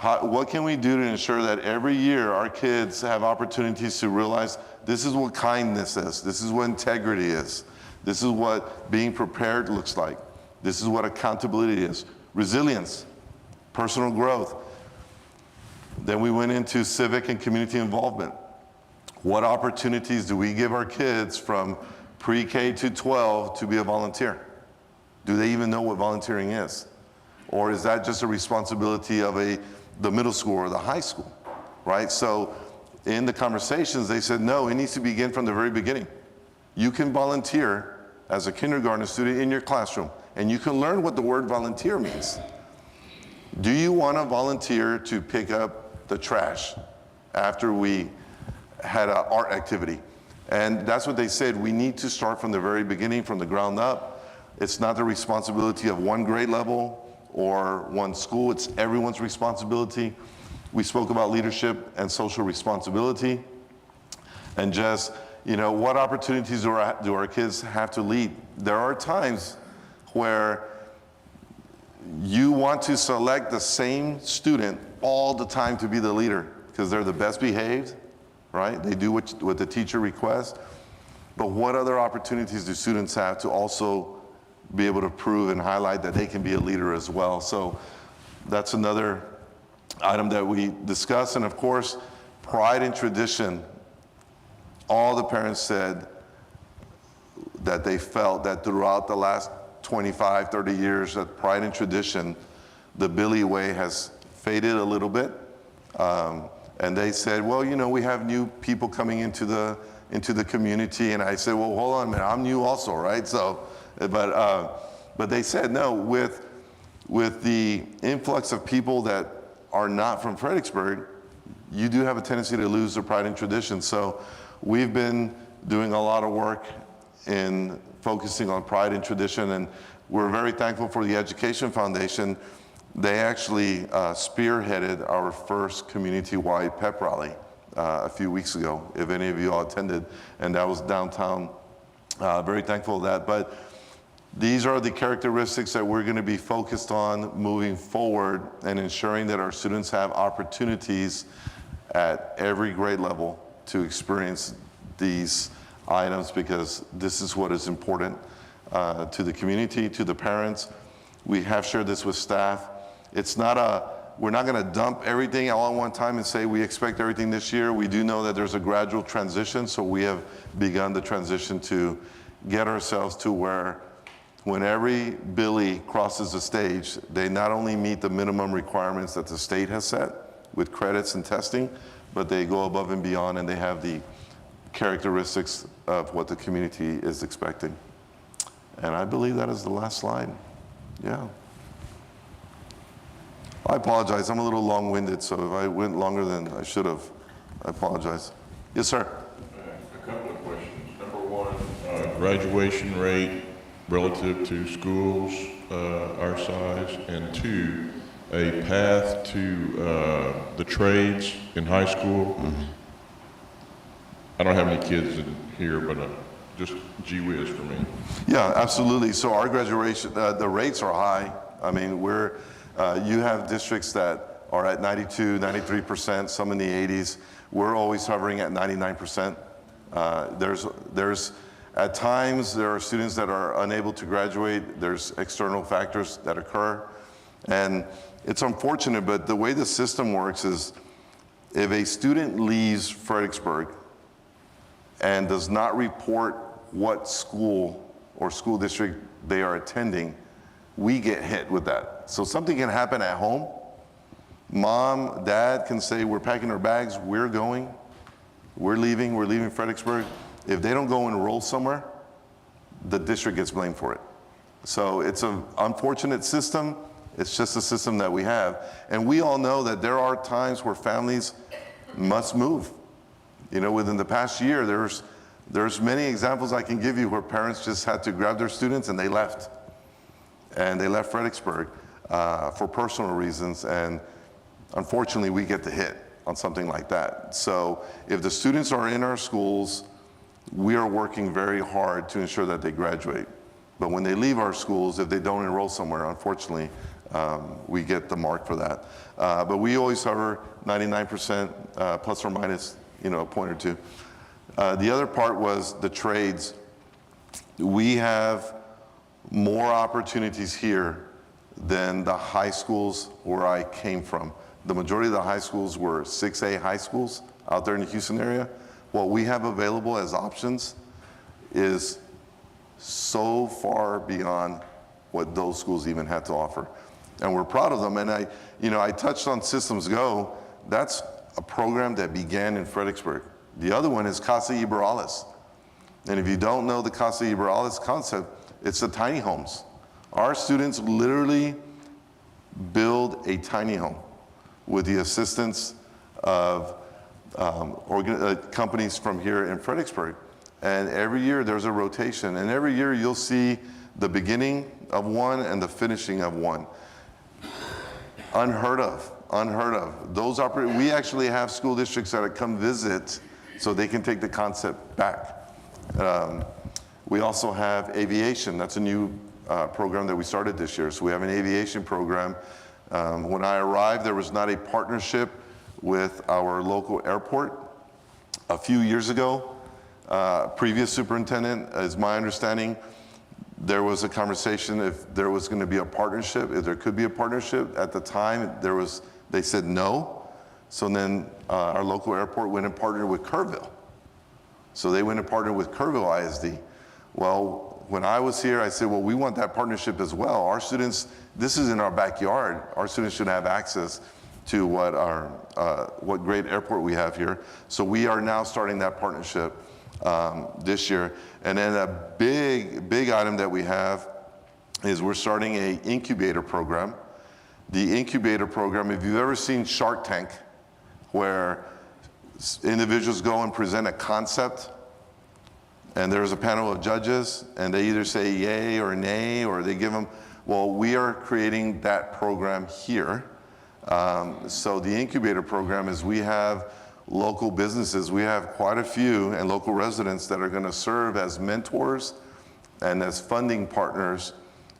What can we do to ensure that every year our kids have opportunities to realize this is what kindness is, this is what integrity is, this is what being prepared looks like, this is what accountability is, resilience, personal growth. Then we went into civic and community involvement. What opportunities do we give our kids from pre-K to 12 to be a volunteer? Do they even know what volunteering is? Or is that just a responsibility of the middle school or the high school, right? So in the conversations, they said, no, it needs to begin from the very beginning. You can volunteer as a kindergarten student in your classroom, and you can learn what the word volunteer means. Do you want to volunteer to pick up the trash after we had an art activity? And that's what they said. We need to start from the very beginning, from the ground up. It's not the responsibility of one grade level or one school, it's everyone's responsibility. We spoke about leadership and social responsibility, and just, what opportunities do our kids have to lead? There are times where you want to select the same student all the time to be the leader because they're the best behaved, right? They do what the teacher requests. But what other opportunities do students have to also be able to prove and highlight that they can be a leader as well. So that's another item that we discuss. And of course, pride and tradition. All the parents said that they felt that throughout the last 25, 30 years, that pride and tradition, the Billy way has faded a little bit. And they said, well, you know, we have new people coming into the community. And I said, well, hold on a minute, I'm new also, right? So, but they said, no, with the influx of people that are not from Fredericksburg, you do have a tendency to lose the pride and tradition. So we've been doing a lot of work in focusing on pride and tradition, and we're very thankful for the Education Foundation. They actually spearheaded our first community-wide pep rally a few weeks ago, if any of you all attended, and that was downtown. Very thankful for that. But these are the characteristics that we're going to be focused on moving forward and ensuring that our students have opportunities at every grade level to experience these items, because this is what is important to the community, to the parents. We have shared this with staff. It's not we're not going to dump everything all at one time and say we expect everything this year. We do know that there's a gradual transition, so we have begun the transition to get ourselves to where when every Billy crosses the stage, they not only meet the minimum requirements that the state has set with credits and testing, but they go above and beyond, and they have the characteristics of what the community is expecting. And I believe that is the last slide. Yeah. I apologize, I'm a little long-winded, so if I went longer than I should have, I apologize. Yes, sir. A couple of questions. Number one, graduation rate relative to schools our size, and two, a path to the trades in high school. Mm-hmm. I don't have any kids in here, but just gee whiz for me. Yeah, absolutely. So our graduation, the rates are high. I mean, you have districts that are at 92, 93%, some in the 80s. We're always hovering at 99%. There's at times there are students that are unable to graduate. There's external factors that occur. And it's unfortunate, but the way the system works is if a student leaves Fredericksburg and does not report what school or school district they are attending, we get hit with that. So something can happen at home. Mom, dad can say, we're packing our bags, we're going, we're leaving Fredericksburg. If they don't go enroll somewhere, the district gets blamed for it. So it's an unfortunate system. It's just a system that we have. And we all know that there are times where families must move. You know, within the past year, there's many examples I can give you where parents just had to grab their students and they left. And they left Fredericksburg for personal reasons. And unfortunately, we get the hit on something like that. So if the students are in our schools, we are working very hard to ensure that they graduate. But when they leave our schools, if they don't enroll somewhere, unfortunately, we get the mark for that. But we always hover 99% plus or minus, a point or two. The other part was the trades. We have more opportunities here than the high schools where I came from. The majority of the high schools were 6A high schools out there in the Houston area. What we have available as options is so far beyond what those schools even had to offer. And we're proud of them. And I touched on Systems Go. That's a program that began in Fredericksburg. The other one is Casa Iberales. And if you don't know the Casa Iberales concept, it's the tiny homes. Our students literally build a tiny home with the assistance of companies from here in Fredericksburg. And every year there's a rotation. And every year you'll see the beginning of one and the finishing of one. Unheard of. We actually have school districts that come visit so they can take the concept back. We also have aviation. That's a new program that we started this year. So we have an aviation program. When I arrived, there was not a partnership with our local airport. A few years ago, previous superintendent, is my understanding, there was a conversation if there was going to be a partnership, if there could be a partnership. At the time, they said no. So then our local airport went and partnered with Kerrville. So they went and partnered with Kerrville ISD. Well, when I was here, I said, well, we want that partnership as well. Our students, this is in our backyard. Our students should have access to what great airport we have here. So we are now starting that partnership this year. And then a big item that we have is we're starting an incubator program. The incubator program, if you've ever seen Shark Tank, where individuals go and present a concept, and there's a panel of judges, and they either say yay or nay, or they give them, well, we are creating that program here. So the incubator program is we have local businesses, we have quite a few, and local residents that are going to serve as mentors and as funding partners,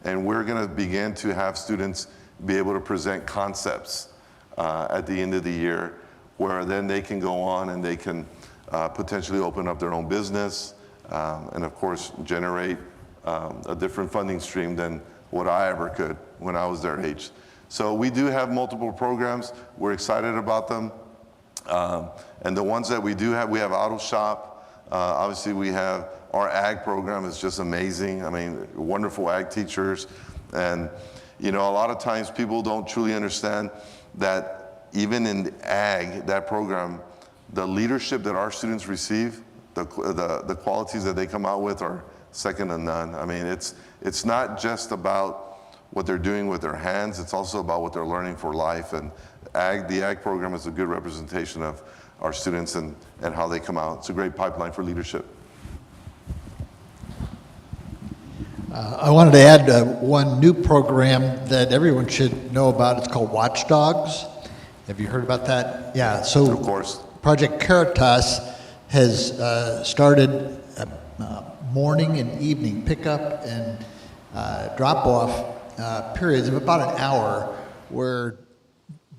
and we're going to begin to have students be able to present concepts at the end of the year, where then they can go on and they can potentially open up their own business, and of course generate a different funding stream than what I ever could when I was their age. So we do have multiple programs. We're excited about them. And the ones that we do have, we have Auto Shop. Obviously we have our ag program is just amazing. I mean, wonderful ag teachers. And you know, a lot of times people don't truly understand that even in ag, that program, the leadership that our students receive, the qualities that they come out with are second to none. I mean, it's not just about what they're doing with their hands, it's also about what they're learning for life. And the ag program is a good representation of our students and how they come out. It's a great pipeline for leadership. I wanted to add one new program that everyone should know about. It's called Watchdogs. Have you heard about that? Yeah, so Of course. Project Caritas has started morning and evening pickup and drop-off periods of about an hour where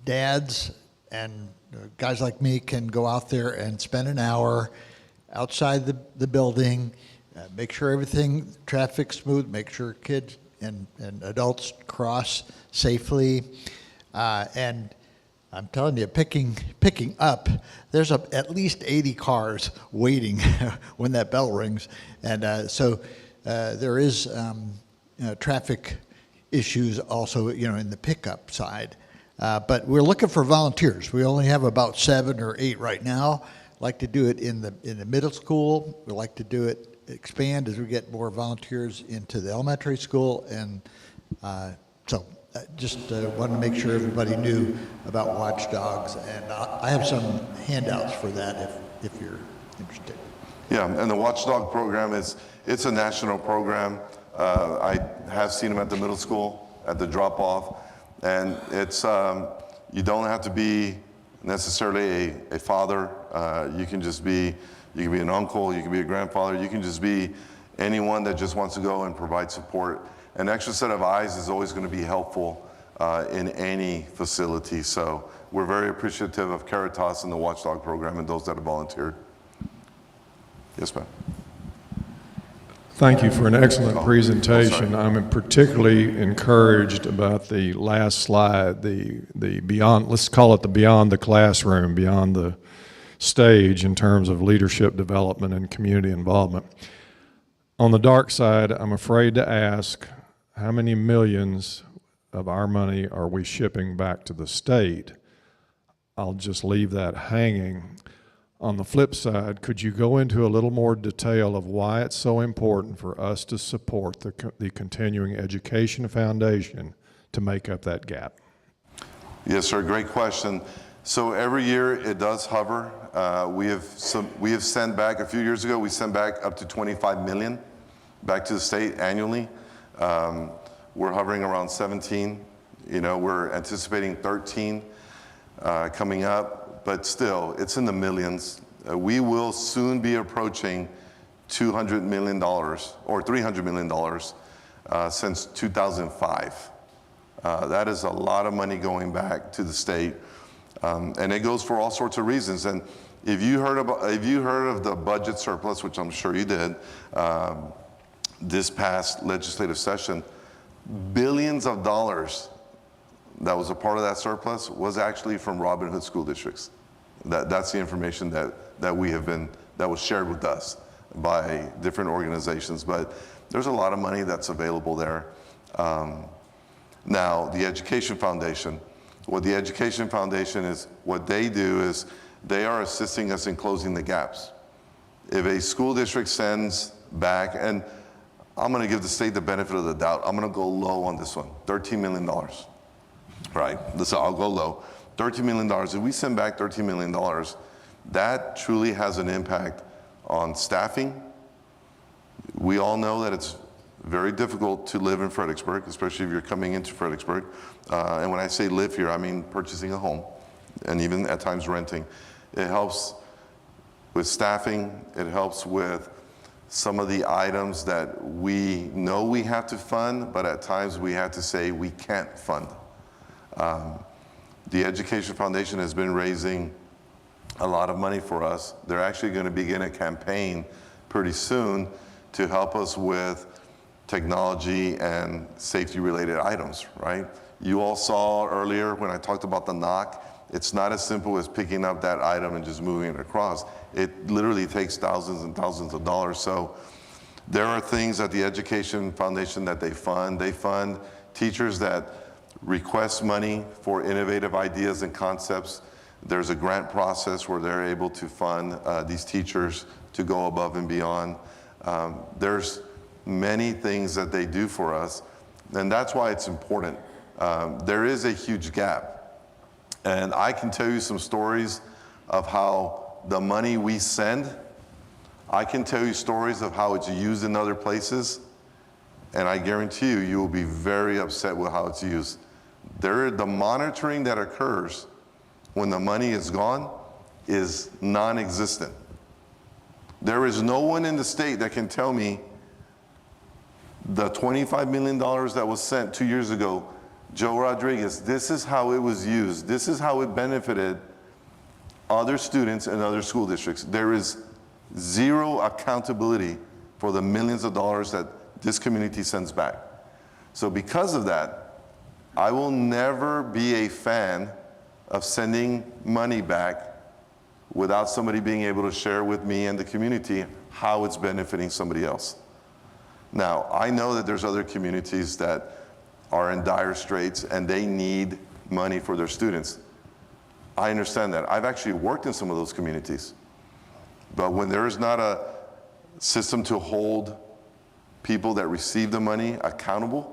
dads and guys like me can go out there and spend an hour outside the building, make sure traffic's smooth, make sure kids and adults cross safely, and I'm telling you, picking up, there's at least 80 cars waiting when that bell rings, and so there is traffic issues also, in the pickup side. But we're looking for volunteers. We only have about 7 or 8 right now. Like to do it in the middle school. We like to expand as we get more volunteers into the elementary school, and so just wanted to make sure everybody knew about Watchdogs, and I have some handouts for that if you're interested. Yeah, and the Watchdog program it's a national program. I have seen them at the middle school, at the drop-off, and it's you don't have to be necessarily a father. You can be an uncle, you can be a grandfather, you can just be anyone that just wants to go and provide support. An extra set of eyes is always going to be helpful in any facility. So we're very appreciative of Caritas and the Watchdog program and those that have volunteered. Yes, ma'am. Thank you for an excellent presentation. I'm particularly encouraged about the last slide, the beyond, let's call it the beyond the classroom, beyond the stage in terms of leadership development and community involvement. On the dark side, I'm afraid to ask, how many millions of our money are we shipping back to the state? I'll just leave that hanging. On the flip side, could you go into a little more detail of why it's so important for us to support the Continuing Education Foundation to make up that gap? Yes, sir, great question. So every year it does hover. We have sent back, a few years ago, we sent back up to 25 million back to the state annually. We're hovering around 17. We're anticipating 13 coming up. But still, it's in the millions. We will soon be approaching $200 million or $300 million since 2005. That is a lot of money going back to the state, and it goes for all sorts of reasons. And if you heard of the budget surplus, which I'm sure you did, this past legislative session, billions of dollars that was a part of that surplus was actually from Robin Hood school districts. That's the information that was shared with us by different organizations, but there's a lot of money that's available there. Now, the Education Foundation, what the Education Foundation is, what they do is they are assisting us in closing the gaps. If a school district sends back, and I'm gonna give the state the benefit of the doubt, I'm gonna go low on this one, $13 million, right? So I'll go low. $13 million, if we send back $13 million, that truly has an impact on staffing. We all know that it's very difficult to live in Fredericksburg, especially if you're coming into Fredericksburg. And when I say live here, I mean purchasing a home and even at times renting. It helps with staffing. It helps with some of the items that we know we have to fund, but at times we have to say we can't fund. The Education Foundation has been raising a lot of money for us. They're actually going to begin a campaign pretty soon to help us with technology and safety related items, right? You all saw earlier when I talked about the knock, it's not as simple as picking up that item and just moving it across. It literally takes thousands and thousands of dollars. So there are things at the Education Foundation that they fund. They fund teachers that request money for innovative ideas and concepts. There's a grant process where they're able to fund these teachers to go above and beyond. There's many things that they do for us, and that's why it's important. There is a huge gap, and I can tell you some stories of how the money we send, I can tell you stories of how it's used in other places, and I guarantee you, you will be very upset with how it's used. The monitoring that occurs when the money is gone is non-existent. There is no one in the state that can tell me the $25 million that was sent 2 years ago, Joe Rodriguez, this is how it was used. This is how it benefited other students and other school districts. There is zero accountability for the millions of dollars that this community sends back. So because of that, I will never be a fan of sending money back without somebody being able to share with me and the community how it's benefiting somebody else. Now, I know that there's other communities that are in dire straits and they need money for their students. I understand that. I've actually worked in some of those communities. But when there is not a system to hold people that receive the money accountable,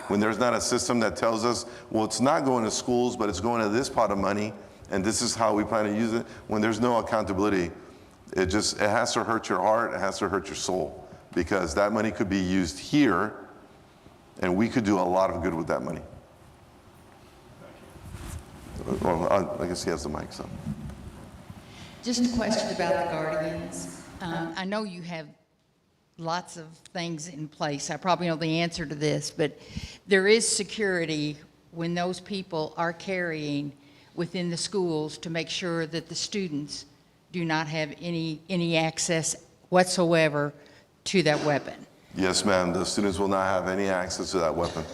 when there's not a system that tells us, well, it's not going to schools, but it's going to this pot of money, and this is how we plan to use it, when there's no accountability, it has to hurt your heart, it has to hurt your soul, because that money could be used here, and we could do a lot of good with that money. Well, I guess he has the mic, so. Just a question about the guardians. I know you have lots of things in place. I probably know the answer to this, but there is security when those people are carrying within the schools to make sure that the students do not have any access whatsoever to that weapon. Yes, ma'am. The students will not have any access to that weapon.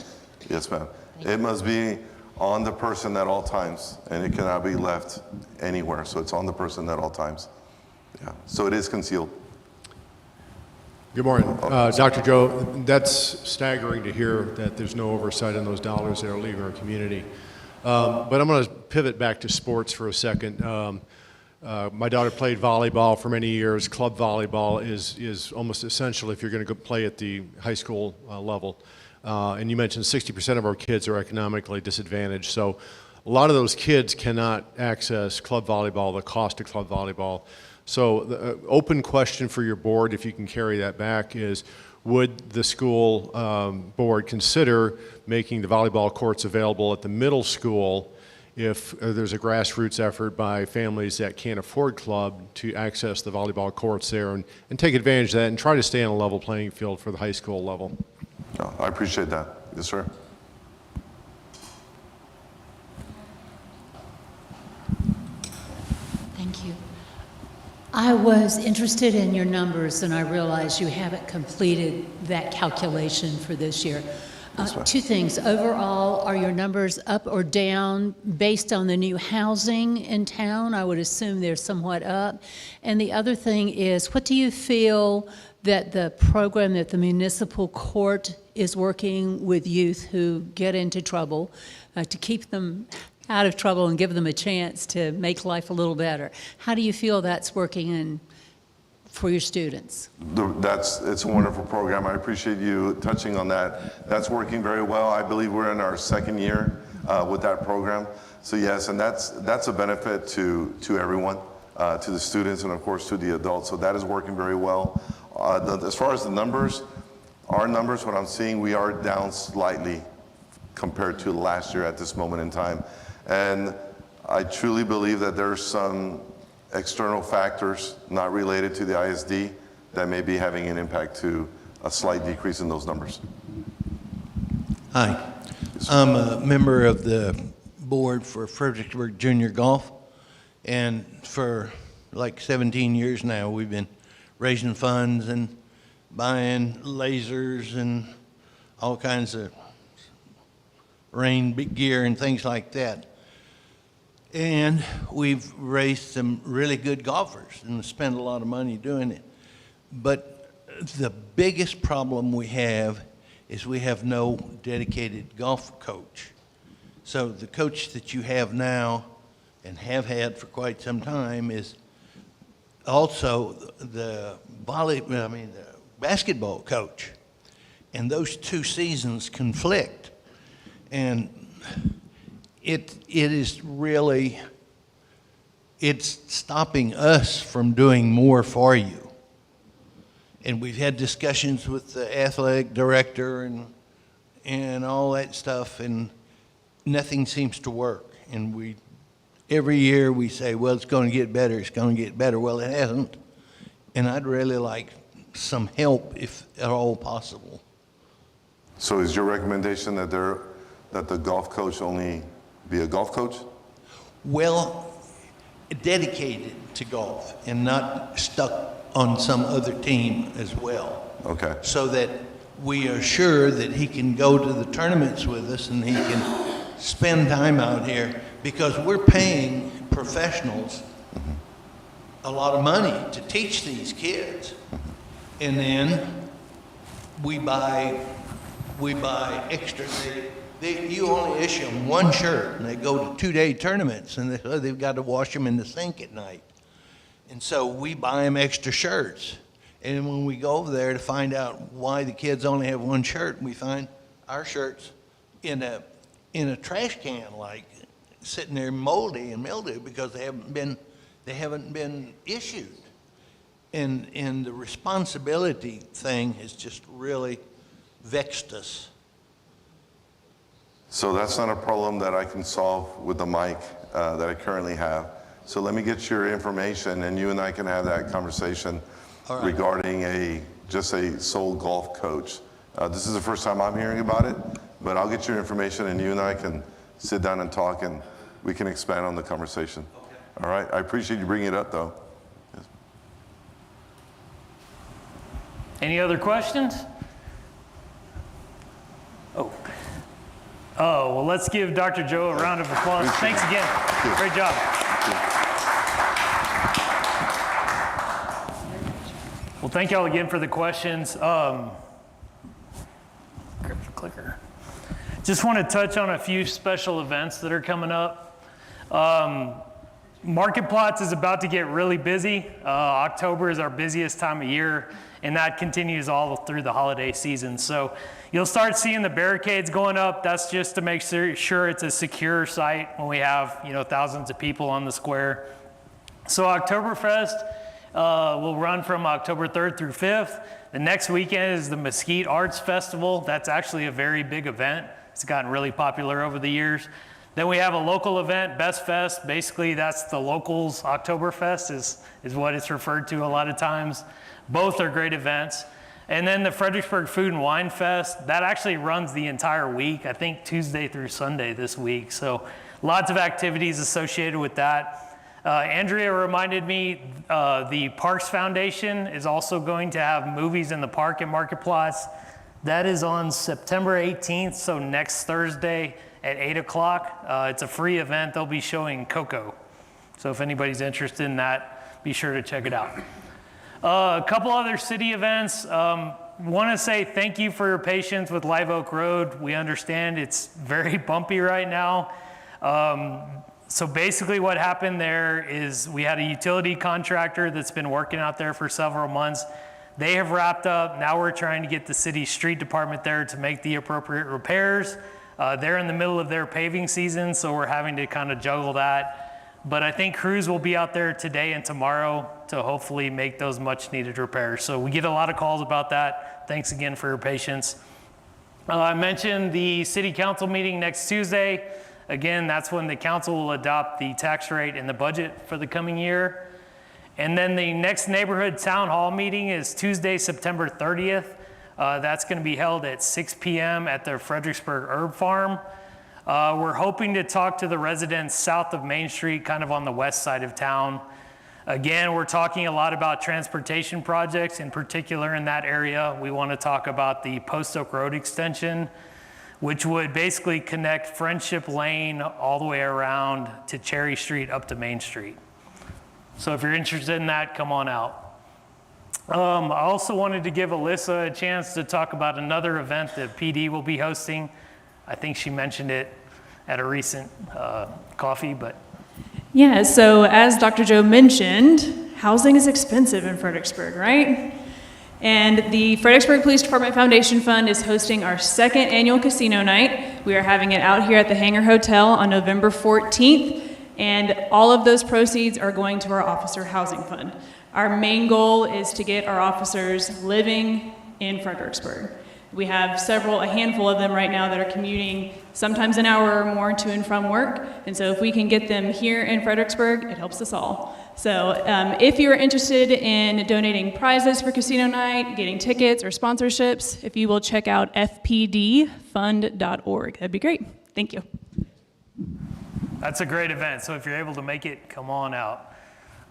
Yes, ma'am. It must be on the person at all times, and it cannot be left anywhere. So it's on the person at all times. Yeah. So it is concealed. Good morning. Dr. Joe, that's staggering to hear that there's no oversight on those dollars that are leaving our community. But I'm going to pivot back to sports for a second. My daughter played volleyball for many years. Club volleyball is almost essential if you're going to go play at the high school level. And you mentioned 60% of our kids are economically disadvantaged. So a lot of those kids cannot access club volleyball, the cost of club volleyball. So the open question for your board, if you can carry that back, is would the school board consider making the volleyball courts available at the middle school if there's a grassroots effort by families that can't afford club to access the volleyball courts there and take advantage of that and try to stay on a level playing field for the high school level? Oh, I appreciate that. Yes, sir. Thank you. I was interested in your numbers, and I realize you haven't completed that calculation for this year. Two things. Overall, are your numbers up or down based on the new housing in town? I would assume they're somewhat up. And the other thing is, what do you feel that the program that the municipal court is working with youth who get into trouble to keep them out of trouble and give them a chance to make life a little better? How do you feel that's working for your students? It's a wonderful program. I appreciate you touching on that. That's working very well. I believe we're in our second year with that program. So yes, and that's a benefit to everyone, to the students and of course to the adults. So that is working very well. As far as the numbers, our numbers, what I'm seeing, we are down slightly compared to last year at this moment in time. And I truly believe that there's some external factors not related to the ISD that may be having an impact to a slight decrease in those numbers. Hi, I'm a member of the board for Fredericksburg Junior Golf, and for like 17 years now we've been raising funds and buying lasers and all kinds of rain gear and things like that. And we've raised some really good golfers and spent a lot of money doing it. But the biggest problem we have is we have no dedicated golf coach. So the coach that you have now and have had for quite some time is also the basketball coach. And those two seasons conflict. And it is really, it's stopping us from doing more for you. And we've had discussions with the athletic director and all that stuff, and nothing seems to work. And every year we say, well, it's going to get better, it's going to get better. Well, it hasn't. And I'd really like some help, if at all possible. So is your recommendation that the golf coach only be a golf coach? Well, dedicated to golf and not stuck on some other team as well. Okay. So that we are sure that he can go to the tournaments with us and he can spend time out here, because we're paying professionals a lot of money to teach these kids. And then we buy extra. You only issue them one shirt, and they go to 2-day tournaments, and they've got to wash them in the sink at night. And so we buy them extra shirts. And when we go over there to find out why the kids only have one shirt, we find our shirts in a trash can, like sitting there moldy and mildew, because they haven't been issued. And the responsibility thing has just really vexed us. So that's not a problem that I can solve with the mic that I currently have. So let me get your information, and you and I can have that conversation regarding just a sole golf coach. This is the first time I'm hearing about it, but I'll get your information, and you and I can sit down and talk, and we can expand on the conversation. Okay. All right. I appreciate you bringing it up, though. Yes. Any other questions? Oh, well, let's give Dr. Joe a round of applause. Thanks again. Great job. Well, thank y'all again for the questions. Grab the clicker. Just want to touch on a few special events that are coming up. Market Plots is about to get really busy. October is our busiest time of year, and that continues all through the holiday season. So you'll start seeing the barricades going up. That's just to make sure it's a secure site when we have thousands of people on the square. So Oktoberfest will run from October 3rd through 5th. The next weekend is the Mesquite Arts Festival. That's actually a very big event. It's gotten really popular over the years. Then we have a local event, Best Fest. Basically, that's the locals' Oktoberfest is what it's referred to a lot of times. Both are great events. And then the Fredericksburg Food and Wine Fest, that actually runs the entire week, I think Tuesday through Sunday this week. So lots of activities associated with that. Andrea reminded me the Parks Foundation is also going to have movies in the park at Marketplace. That is on September 18th, so next Thursday at 8 o'clock. It's a free event. They'll be showing Coco. So if anybody's interested in that, be sure to check it out. A couple other city events. Want to say thank you for your patience with Live Oak Road. We understand it's very bumpy right now. So basically what happened there is we had a utility contractor that's been working out there for several months. They have wrapped up. Now we're trying to get the city street department there to make the appropriate repairs. They're in the middle of their paving season, so we're having to kind of juggle that. But I think crews will be out there today and tomorrow to hopefully make those much needed repairs. So we get a lot of calls about that. Thanks again for your patience. I mentioned the city council meeting next Tuesday. Again, that's when the council will adopt the tax rate and the budget for the coming year. And then the next neighborhood town hall meeting is Tuesday, September 30th. That's going to be held at 6 p.m. at the Fredericksburg Herb Farm. We're hoping to talk to the residents south of Main Street, kind of on the west side of town. Again, we're talking a lot about transportation projects, in particular in that area. We want to talk about the Post Oak Road extension, which would basically connect Friendship Lane all the way around to Cherry Street up to Main Street. So if you're interested in that, come on out. I also wanted to give Alyssa a chance to talk about another event that PD will be hosting. I think she mentioned it at a recent coffee, but. Yeah, so as Dr. Joe mentioned, housing is expensive in Fredericksburg, right? And the Fredericksburg Police Department Foundation Fund is hosting our second annual casino night. We are having it out here at the Hangar Hotel on November 14th, and all of those proceeds are going to our officer housing fund. Our main goal is to get our officers living in Fredericksburg. We have a handful of them right now that are commuting sometimes an hour or more to and from work. And so if we can get them here in Fredericksburg, it helps us all. So if you are interested in donating prizes for casino night, getting tickets or sponsorships, if you will check out Fbg.Live, that'd be great. Thank you. That's a great event. So if you're able to make it, come on out.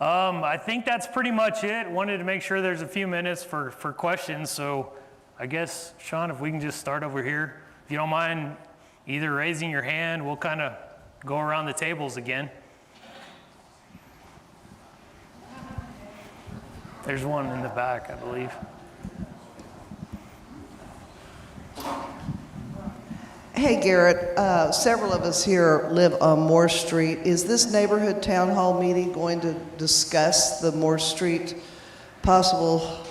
I think that's pretty much it. Wanted to make sure there's a few minutes for questions. So I guess, Sean, if we can just start over here. If you don't mind either raising your hand, we'll kind of go around the tables again. There's one in the back, I believe. Hey, Garrett. Several of us here live on Moore Street. Is this neighborhood town hall meeting going to discuss the Moore Street possible?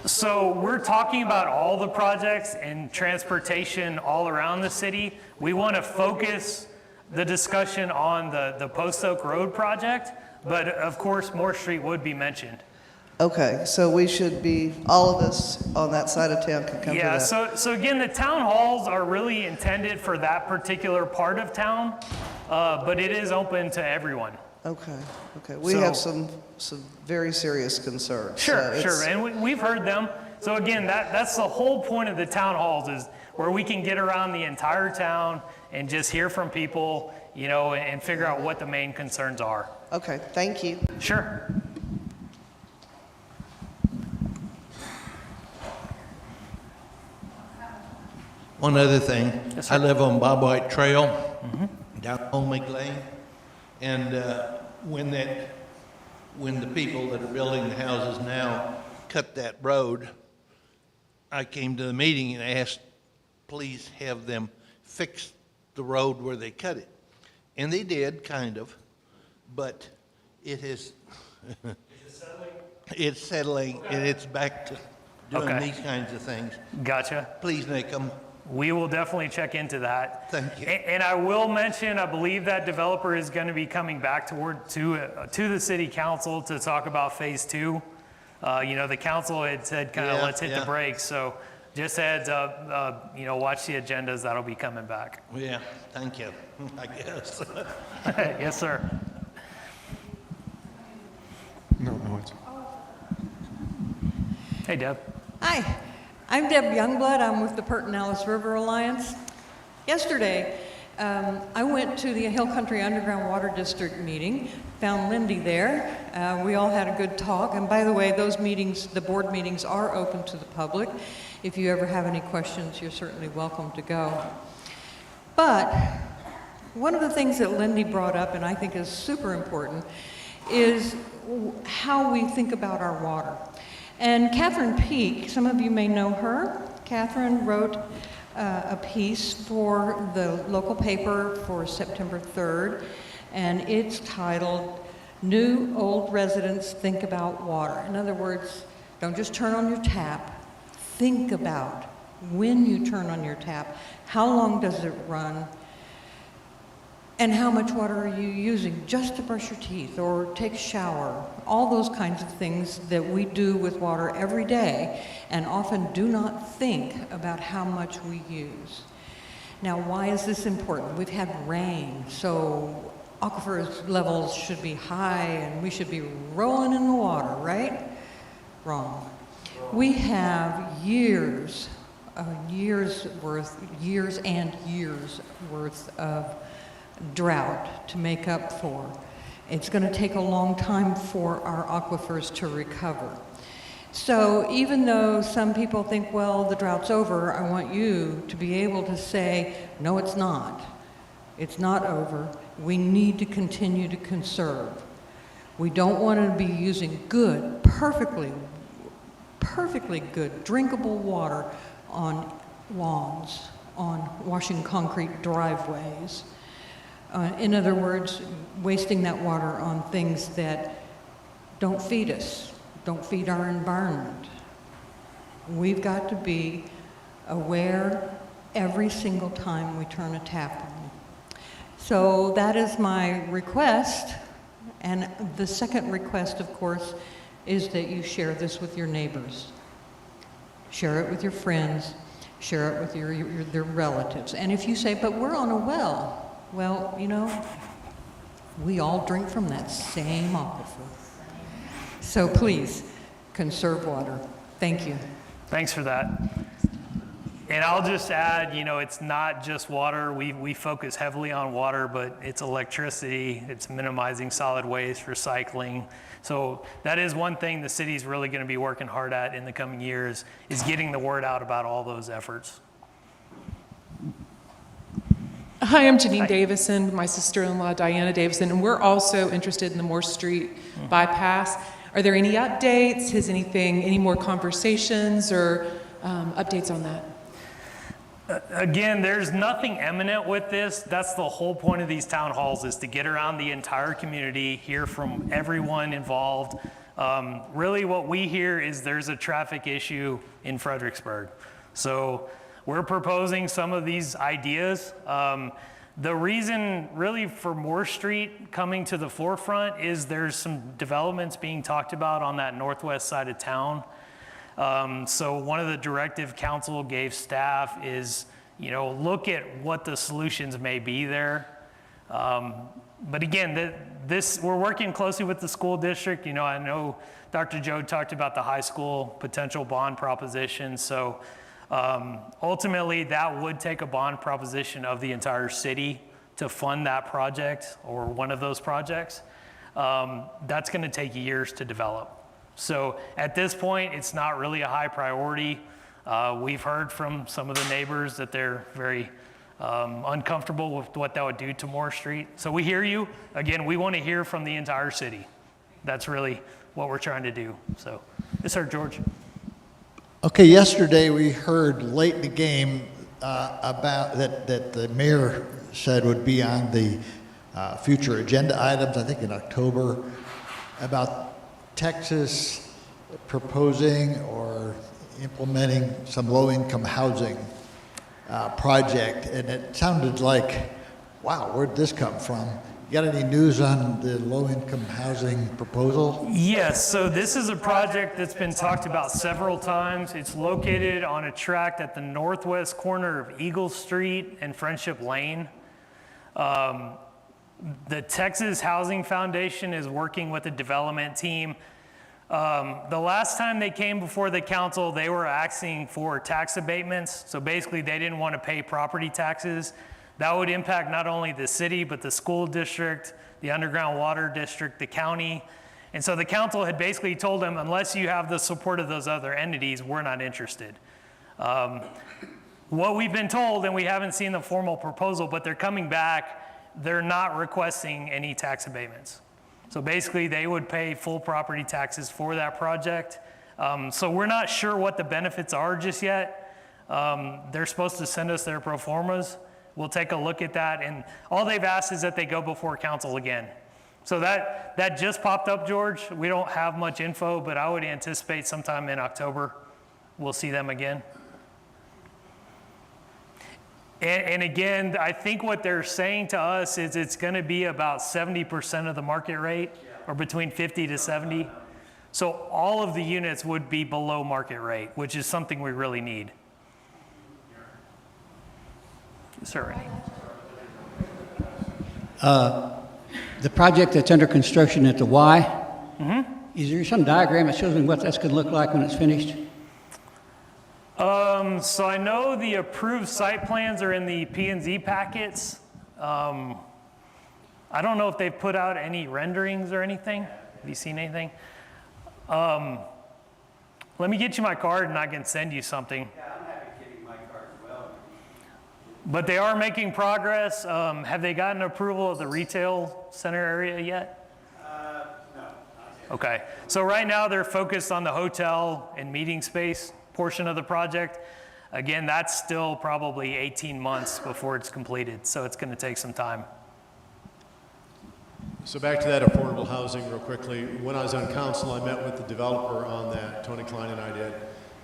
So we're talking about all the projects and transportation all around the city. We want to focus the discussion on the Post Oak Road project, but of course Moore Street would be mentioned. Okay, so we should be, all of us on that side of town can come to that. Yeah, so again, the town halls are really intended for that particular part of town, but it is open to everyone. Okay. We have some very serious concerns. Sure, and we've heard them. So again, that's the whole point of the town halls, is where we can get around the entire town and just hear from people, and figure out what the main concerns are. Okay, thank you. Sure. One other thing, Yes, sir. I live on Bob White Trail, down Olmec Lane, and when the people that are building the houses now cut that road, I came to the meeting and asked, please have them fix the road where they cut it. And they did, kind of, but it is, it's settling, and it's back to doing these kinds of things. Gotcha. Please make them. We will definitely check into that. Thank you. And I will mention, I believe that developer is going to be coming back to the city council to talk about phase 2. The council had said let's hit the brakes. So just heads up, watch the agendas. That'll be coming back. Yeah, thank you, I guess. Yes, sir. No, it's. Hey, Deb. Hi, I'm Deb Youngblood. I'm with the Perton Alice River Alliance. Yesterday, I went to the Hill Country Underground Water District meeting, found Lindy there. We all had a good talk. And by the way, those meetings, the board meetings, are open to the public. If you ever have any questions, you're certainly welcome to go. But one of the things that Lindy brought up, and I think is super important, is how we think about our water. And Catherine Peak, some of you may know her. Catherine wrote a piece for the local paper for September 3rd, and it's titled, New Old Residents Think About Water. In other words, don't just turn on your tap, think about when you turn on your tap, how long does it run, and how much water are you using just to brush your teeth or take a shower, all those kinds of things that we do with water every day and often do not think about how much we use. Now, why is this important? We've had rain, so aquifer levels should be high and we should be rolling in the water, right? Wrong. We have years and years worth of drought to make up for. It's going to take a long time for our aquifers to recover. So even though some people think, well, the drought's over, I want you to be able to say, no, it's not. It's not over. We need to continue to conserve. We don't want to be using good, perfectly good, drinkable water on lawns, on washing concrete driveways. In other words, wasting that water on things that don't feed us, don't feed our environment. We've got to be aware every single time we turn a tap on. So that is my request. And the second request, of course, is that you share this with your neighbors. Share it with your friends. Share it with their relatives. And if you say, but we're on a well, well, you know, we all drink from that same aquifer. So please, conserve water. Thank you. Thanks for that. And I'll just add, you know, it's not just water. We focus heavily on water, but it's electricity, it's minimizing solid waste, recycling. So that is one thing the city's really going to be working hard at in the coming years, is getting the word out about all those efforts. Hi, I'm Janine Davison, my sister-in-law Diana Davison, and we're also interested in the Moore Street bypass. Are there any updates? Has any more conversations or updates on that? Again, there's nothing imminent with this. That's the whole point of these town halls, is to get around the entire community, hear from everyone involved. Really what we hear is there's a traffic issue in Fredericksburg. So we're proposing some of these ideas. The reason really for Moore Street coming to the forefront is there's some developments being talked about on that northwest side of town. So one of the directive council gave staff is, you know, look at what the solutions may be there. But again, we're working closely with the school district. You know, I know Dr. Joe talked about the high school potential bond proposition. So ultimately, that would take a bond proposition of the entire city to fund that project or one of those projects. That's going to take years to develop. So at this point, it's not really a high priority. We've heard from some of the neighbors that they're very uncomfortable with what that would do to Moore Street. So we hear you. Again, we want to hear from the entire city. That's really what we're trying to do. So, yes, sir, George. Okay, yesterday we heard late in the game about that the mayor said would be on the future agenda items, I think in October, about Texas proposing or implementing some low-income housing project, and it sounded like, wow, where'd this come from? You got any news on the low-income housing proposal? Yes, so this is a project that's been talked about several times. It's located on a tract at the northwest corner of Eagle Street and Friendship Lane. The Texas Housing Foundation is working with the development team. The last time they came before the council, they were asking for tax abatements. So basically, they didn't want to pay property taxes. That would impact not only the city, but the school district, the underground water district, the county. And so the council had basically told them, unless you have the support of those other entities, we're not interested. What we've been told, and we haven't seen the formal proposal, but they're coming back, they're not requesting any tax abatements. So basically they would pay full property taxes for that project. So we're not sure what the benefits are just yet. They're supposed to send us their pro formas. We'll take a look at that, and all they've asked is that they go before council again. So that just popped up, George. We don't have much info, but I would anticipate sometime in October we'll see them again. And again, I think what they're saying to us is it's going to be about 70% of the market rate, or between 50 to 70. So all of the units would be below market rate, which is something we really need. Sir. The project that's under construction at the Y, is there some diagram that shows me what that's going to look like when it's finished? So I know the approved site plans are in the P&Z packets. I don't know if they've put out any renderings or anything. Have you seen anything? Let me get you my card and I can send you something. Yeah, I'm happy to give you my card as well. But they are making progress. Have they gotten approval of the retail center area yet? No, not yet. Okay, so right now they're focused on the hotel and meeting space portion of the project. Again, that's still probably 18 months before it's completed, so it's going to take some time. So back to that affordable housing real quickly. When I was on council, I met with the developer on that, Tony Klein and I did,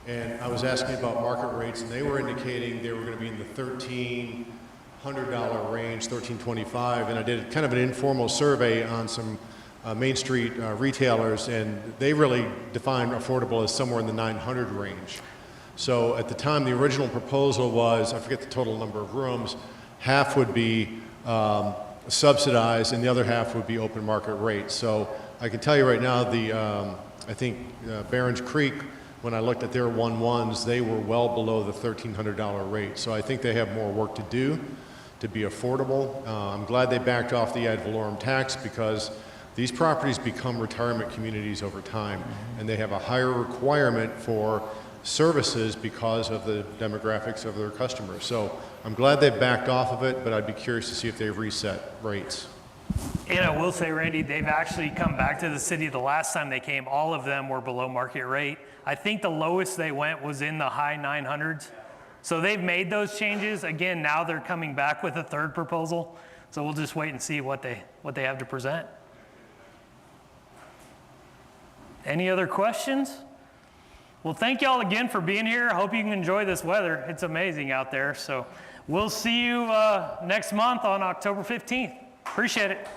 and I was asking about market rates, and they were indicating they were going to be in the $1,300 range, $1,325, and I did kind of an informal survey on some Main Street retailers, and they really define affordable as somewhere in the 900 range. So at the time, the original proposal was, I forget the total number of rooms, half would be subsidized and the other half would be open market rate. So I can tell you right now, I think Barron's Creek, when I looked at their 1-1s, they were well below the $1,300 rate. So I think they have more work to do to be affordable. I'm glad they backed off the ad valorem tax, because these properties become retirement communities over time, and they have a higher requirement for services because of the demographics of their customers. So I'm glad they backed off of it, but I'd be curious to see if they've reset rates. And I will say, Randy, they've actually come back to the city. The last time they came, all of them were below market rate. I think the lowest they went was in the high 900s. So they've made those changes. Again, now they're coming back with a third proposal. So we'll just wait and see what they have to present. Any other questions? Well, thank y'all again for being here. I hope you can enjoy this weather. It's amazing out there. So we'll see you next month on October 15th. Appreciate it.